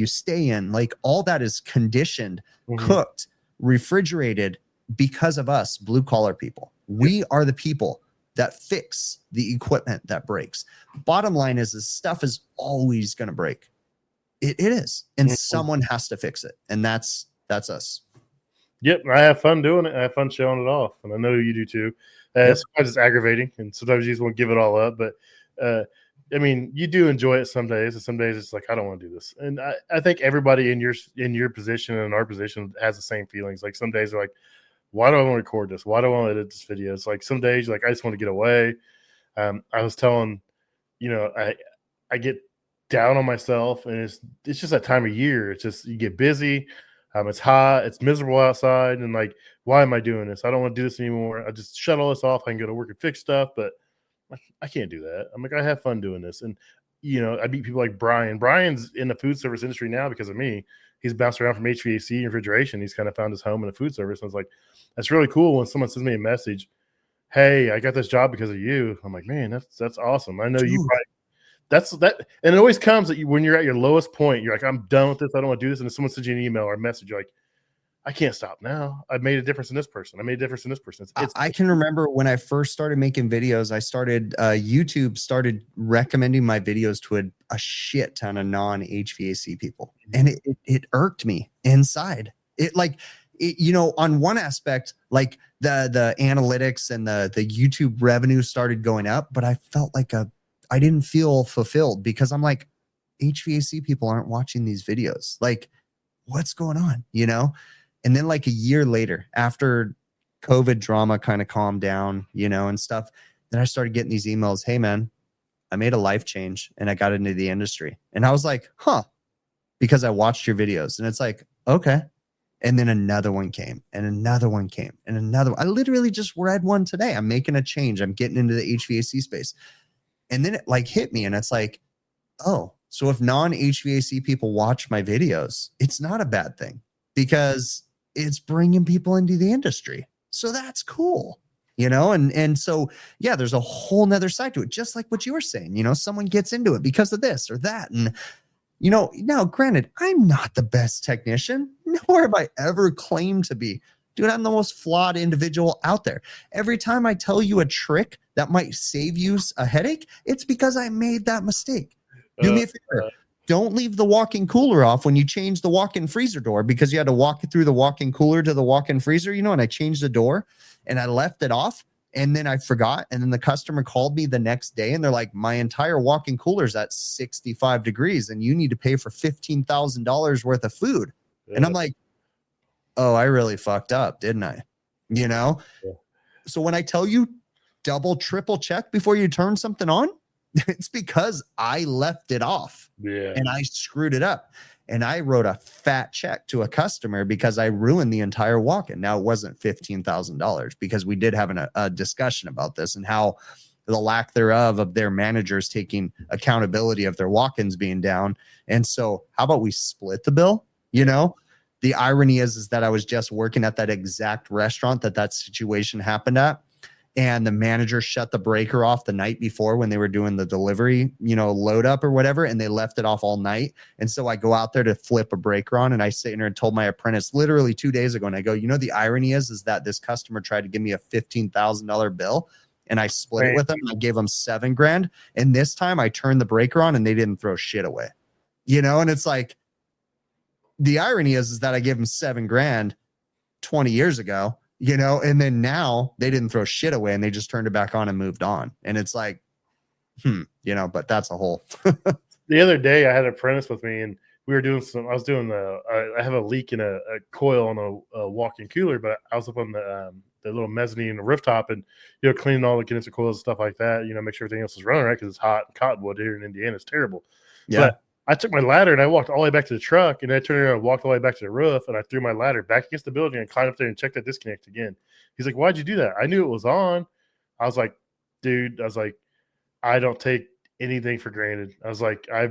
stay in, like all that is conditioned, cooked, refrigerated because of us blue collar people. We are the people that fix the equipment that breaks. Bottom line is, this stuff is always going to break. It is. And someone has to fix it. And that's us. Yep. I have fun doing it. I have fun showing it off. And I know you do too. Sometimes it's aggravating, and sometimes you just want to give it all up. But you do enjoy it some days, and some days it's like, I don't want to do this. And I think everybody in your position and in our position has the same feelings. Like some days they're like, why do I want to record this? Why do I want to edit this video? It's like some days I just want to get away. I was telling, I get down on myself, and it's just that time of year. It's just, you get busy. It's hot. It's miserable outside. And like, why am I doing this? I don't want to do this anymore. I just shut all this off. I can go to work and fix stuff, but I can't do that. I'm like, I have fun doing this. And, I meet people like Brian. Brian's in the food service industry now because of me. He's bounced around from HVAC and refrigeration. He's kind of found his home in the food service. And I was like, that's really cool when someone sends me a message, hey, I got this job because of you. I'm like, man, that's awesome. I know you probably, that's that. And it always comes that when you're at your lowest point, you're like, I'm done with this. I don't want to do this. And then someone sends you an email or a message, you're like, I can't stop now. I've made a difference in this person. I made a difference in this person. I can remember when I first started making videos, YouTube started recommending my videos to a shit ton of non-HVAC people. And it irked me inside. On one aspect, like the analytics and the YouTube revenue started going up, but I felt like I didn't feel fulfilled because I'm like, HVAC people aren't watching these videos. Like, what's going on? And then like a year later, after COVID drama kind of calmed down, and stuff, then I started getting these emails. Hey man, I made a life change and I got into the industry. And I was like, because I watched your videos. And it's like, okay. And then another one came and another one came and another one. I literally just read one today. I'm making a change. I'm getting into the HVAC space. And then it like hit me and it's like, oh, so if non-HVAC people watch my videos, it's not a bad thing because it's bringing people into the industry. So that's cool, you know? And so, yeah, there's a whole nother side to it. Just like what you were saying, you know, someone gets into it because of this or that. And, you know, now granted, I'm not the best technician, nor have I ever claimed to be. Dude, I'm the most flawed individual out there. Every time I tell you a trick that might save you a headache, it's because I made that mistake. Do me a favor. Don't leave the walk-in cooler off when you change the walk-in freezer door because you had to walk through the walk-in cooler to the walk-in freezer, you know, and I changed the door and I left it off and then I forgot. And then the customer called me the next day and they're like, my entire walk-in cooler is at 65 degrees and you need to pay for $15,000 worth of food. Yeah. And I'm like, oh, I really fucked up, didn't I? You know? Yeah. So when I tell you double, triple check before you turn something on, it's because I left it off and I screwed it up. And I wrote a fat check to a customer because I ruined the entire walk-in. Now, it wasn't $15,000 because we did have a discussion about this and how the lack thereof of their managers taking accountability of their walk-ins being down. And so how about we split the bill? You know, the irony is that I was just working at that exact restaurant that situation happened at. And the manager shut the breaker off the night before when they were doing the delivery, you know, load up or whatever. And they left it off all night. And so I go out there to flip a breaker on and I sit in there and told my apprentice literally 2 days ago. And I go, you know, the irony is that this customer tried to give me a $15,000 bill and I split it with them. I gave them $7,000. And this time I turned the breaker on and they didn't throw shit away, you know? And it's like, the irony is that I gave them $7,000 20 years ago. You know, and then now they didn't throw shit away and they just turned it back on and moved on. And it's like, you know, but that's a whole. The other day I had an apprentice with me and we were doing I have a leak in a coil on a walk-in cooler, but I was up on the little mezzanine rooftop and, you know, cleaning all the condenser coils and stuff like that, you know, make sure everything else is running right. Cause it's hot cottonwood here in Indiana. It's terrible. Yeah. But I took my ladder and I walked all the way back to the truck and I turned around and walked all the way back to the roof and I threw my ladder back against the building and climbed up there and checked that disconnect again. He's like, why'd you do that? I knew it was on. I was like, dude, I don't take anything for granted. I was like, I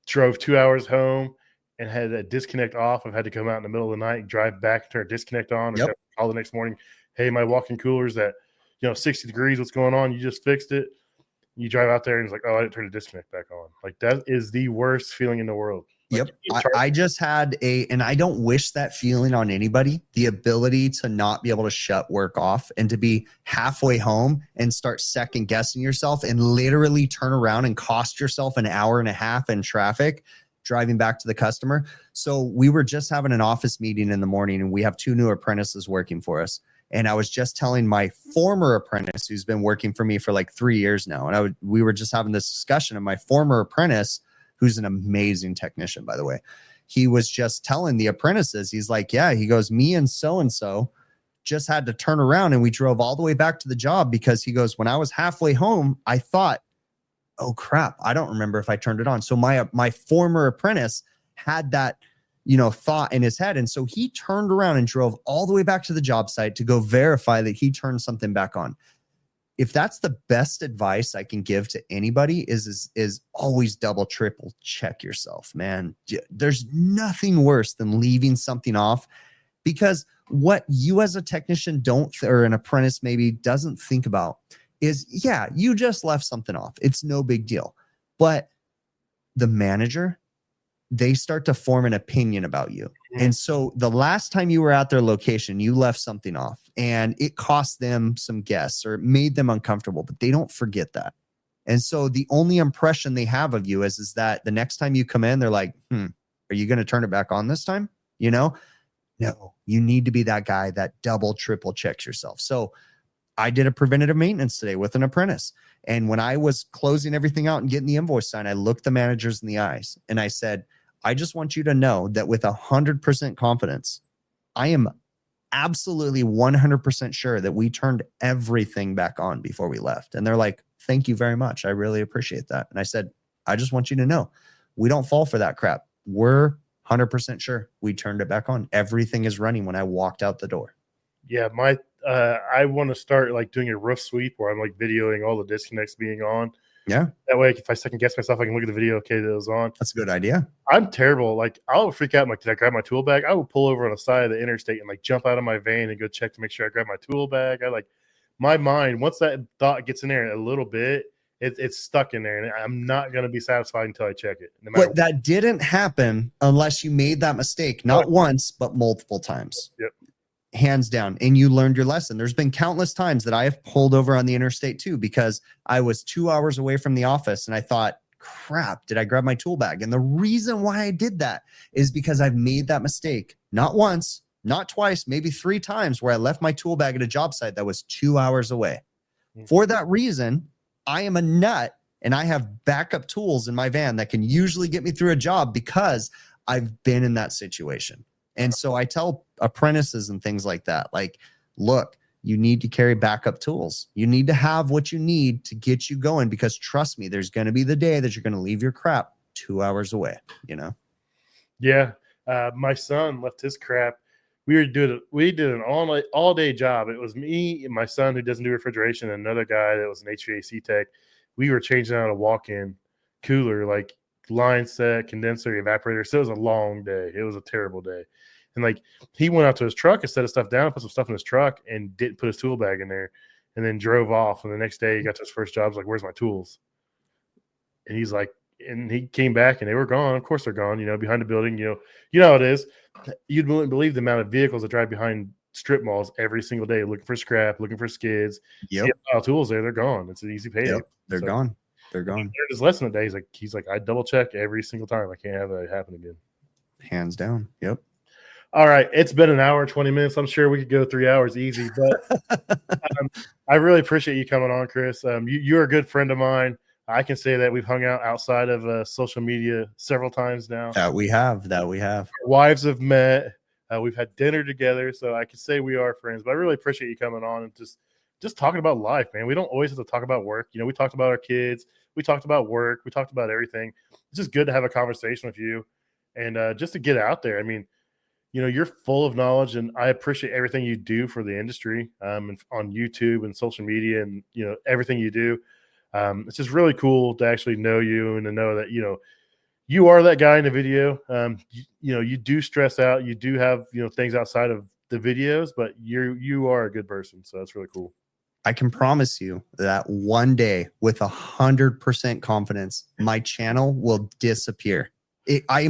drove 2 hours home and had a disconnect off. I've had to come out in the middle of the night and drive back and turn a disconnect on or call the next morning. Hey, my walk-in cooler's at, 60 degrees. What's going on? You just fixed it. You drive out there and it's like, oh, I didn't turn the disconnect back on. Like that is the worst feeling in the world. Yep. I just had and I don't wish that feeling on anybody, the ability to not be able to shut work off and to be halfway home and start second guessing yourself and literally turn around and cost yourself an hour and a half in traffic driving back to the customer. So we were just having an office meeting in the morning and we have 2 new apprentices working for us. And I was just telling my former apprentice who's been working for me for like 3 years now. And we were just having this discussion of my former apprentice, who's an amazing technician, by the way. He was just telling the apprentices, he's like, yeah, he goes, me and so just had to turn around and we drove all the way back to the job because he goes, when I was halfway home, I thought, oh crap, I don't remember if I turned it on. So my former apprentice had that, thought in his head. And so he turned around and drove all the way back to the job site to go verify that he turned something back on. If that's the best advice I can give to anybody is always double, triple check yourself, man. There's nothing worse than leaving something off because what you as a technician or an apprentice maybe doesn't think about is, yeah, you just left something off. It's no big deal. But the manager, they start to form an opinion about you. And so the last time you were at their location, you left something off and it cost them some guests or it made them uncomfortable, but they don't forget that. And so the only impression they have of you is that the next time you come in, they're like, are you going to turn it back on this time? No, you need to be that guy that double, triple checks yourself. So I did a preventative maintenance today with an apprentice. And when I was closing everything out and getting the invoice signed, I looked the managers in the eyes and I said, I just want you to know that with 100% confidence, I am absolutely 100% sure that we turned everything back on before we left. And they're like, thank you very much. I really appreciate that. And I said, I just want you to know, we don't fall for that crap. We're 100% sure. We turned it back on. Everything is running when I walked out the door. Yeah, I want to start like doing a roof sweep where I'm like videoing all the disconnects being on. Yeah. That way, if I second guess myself, I can look at the video. Okay, that was on. That's a good idea. I'm terrible. Like, I'll freak out. I'm like, did I grab my tool bag? I will pull over on the side of the interstate and like jump out of my van and go check to make sure I grab my tool bag. My mind, once that thought gets in there a little bit, it's stuck in there, and I'm not going to be satisfied until I check it. No But that didn't happen unless you made that mistake, not once, but multiple times. Yep. Hands down. And you learned your lesson. There's been countless times that I have pulled over on the interstate too, because I was 2 hours away from the office and I thought, crap, did I grab my tool bag? And the reason why I did that is because I've made that mistake, not once, not twice, maybe 3 times, where I left my tool bag at a job site that was 2 hours away. For that reason, I am a nut, and I have backup tools in my van that can usually get me through a job because I've been in that situation. And so I tell apprentices and things like that, like, look, you need to carry backup tools. You need to have what you need to get you going, because trust me, there's going to be the day that you're going to leave your crap 2 hours away, you know? Yeah. My son left his crap. We did an all day job. It was me and my son, who doesn't do refrigeration, and another guy that was an HVAC tech. We were changing out a walk-in cooler, like line set, condenser, evaporator. So it was a long day. It was a terrible day. And like, he went out to his truck and set his stuff down, put some stuff in his truck, and didn't put his tool bag in there, and then drove off. And the next day he got to his first job. He's like, where's my tools? And he's like, and he came back and they were gone. Of course they're gone, behind the building. You know how it is. You wouldn't believe the amount of vehicles that drive behind strip malls every single day, looking for scrap, looking for skids. Yep. See a lot of tools there. They're gone. It's an easy payday. Yep. They're gone. They're gone. He learned his lesson today. He's like, I double check every single time. I can't have that happen again. Hands down. Yep. All right. It's been an hour, 20 minutes. I'm sure we could go 3 hours easy, but I really appreciate you coming on, Chris. You're a good friend of mine. I can say that we've hung out outside of social media several times now. That we have. Our wives have met. We've had dinner together, so I can say we are friends. But I really appreciate you coming on and just talking about life, man. We don't always have to talk about work. We talked about our kids. We talked about work. We talked about everything. It's just good to have a conversation with you and just to get out there. I mean, you're full of knowledge, and I appreciate everything you do for the industry and on YouTube and social media and, everything you do. It's just really cool to actually know you and to know that, you are that guy in the video. You do stress out. You do have, things outside of the videos, but you are a good person. So that's really cool. I can promise you that one day, with 100% confidence, my channel will disappear. I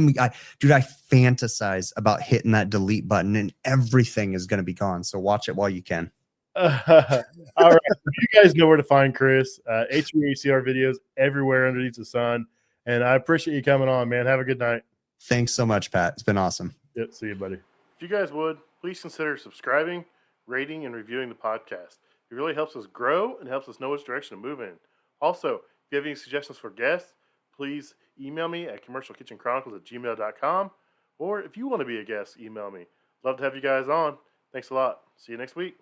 fantasize about hitting that delete button and everything is going to be gone. So watch it while you can. All right. You guys know where to find Chris. HVACR videos everywhere underneath the sun. And I appreciate you coming on, man. Have a good night. Thanks so much, Pat. It's been awesome. Yep. See you, buddy. If you guys would, please consider subscribing, rating, and reviewing the podcast. It really helps us grow and helps us know which direction to move in. Also, if you have any suggestions for guests, please email me at commercialkitchenchronicles@gmail.com. Or if you want to be a guest, email me. Love to have you guys on. Thanks a lot. See you next week.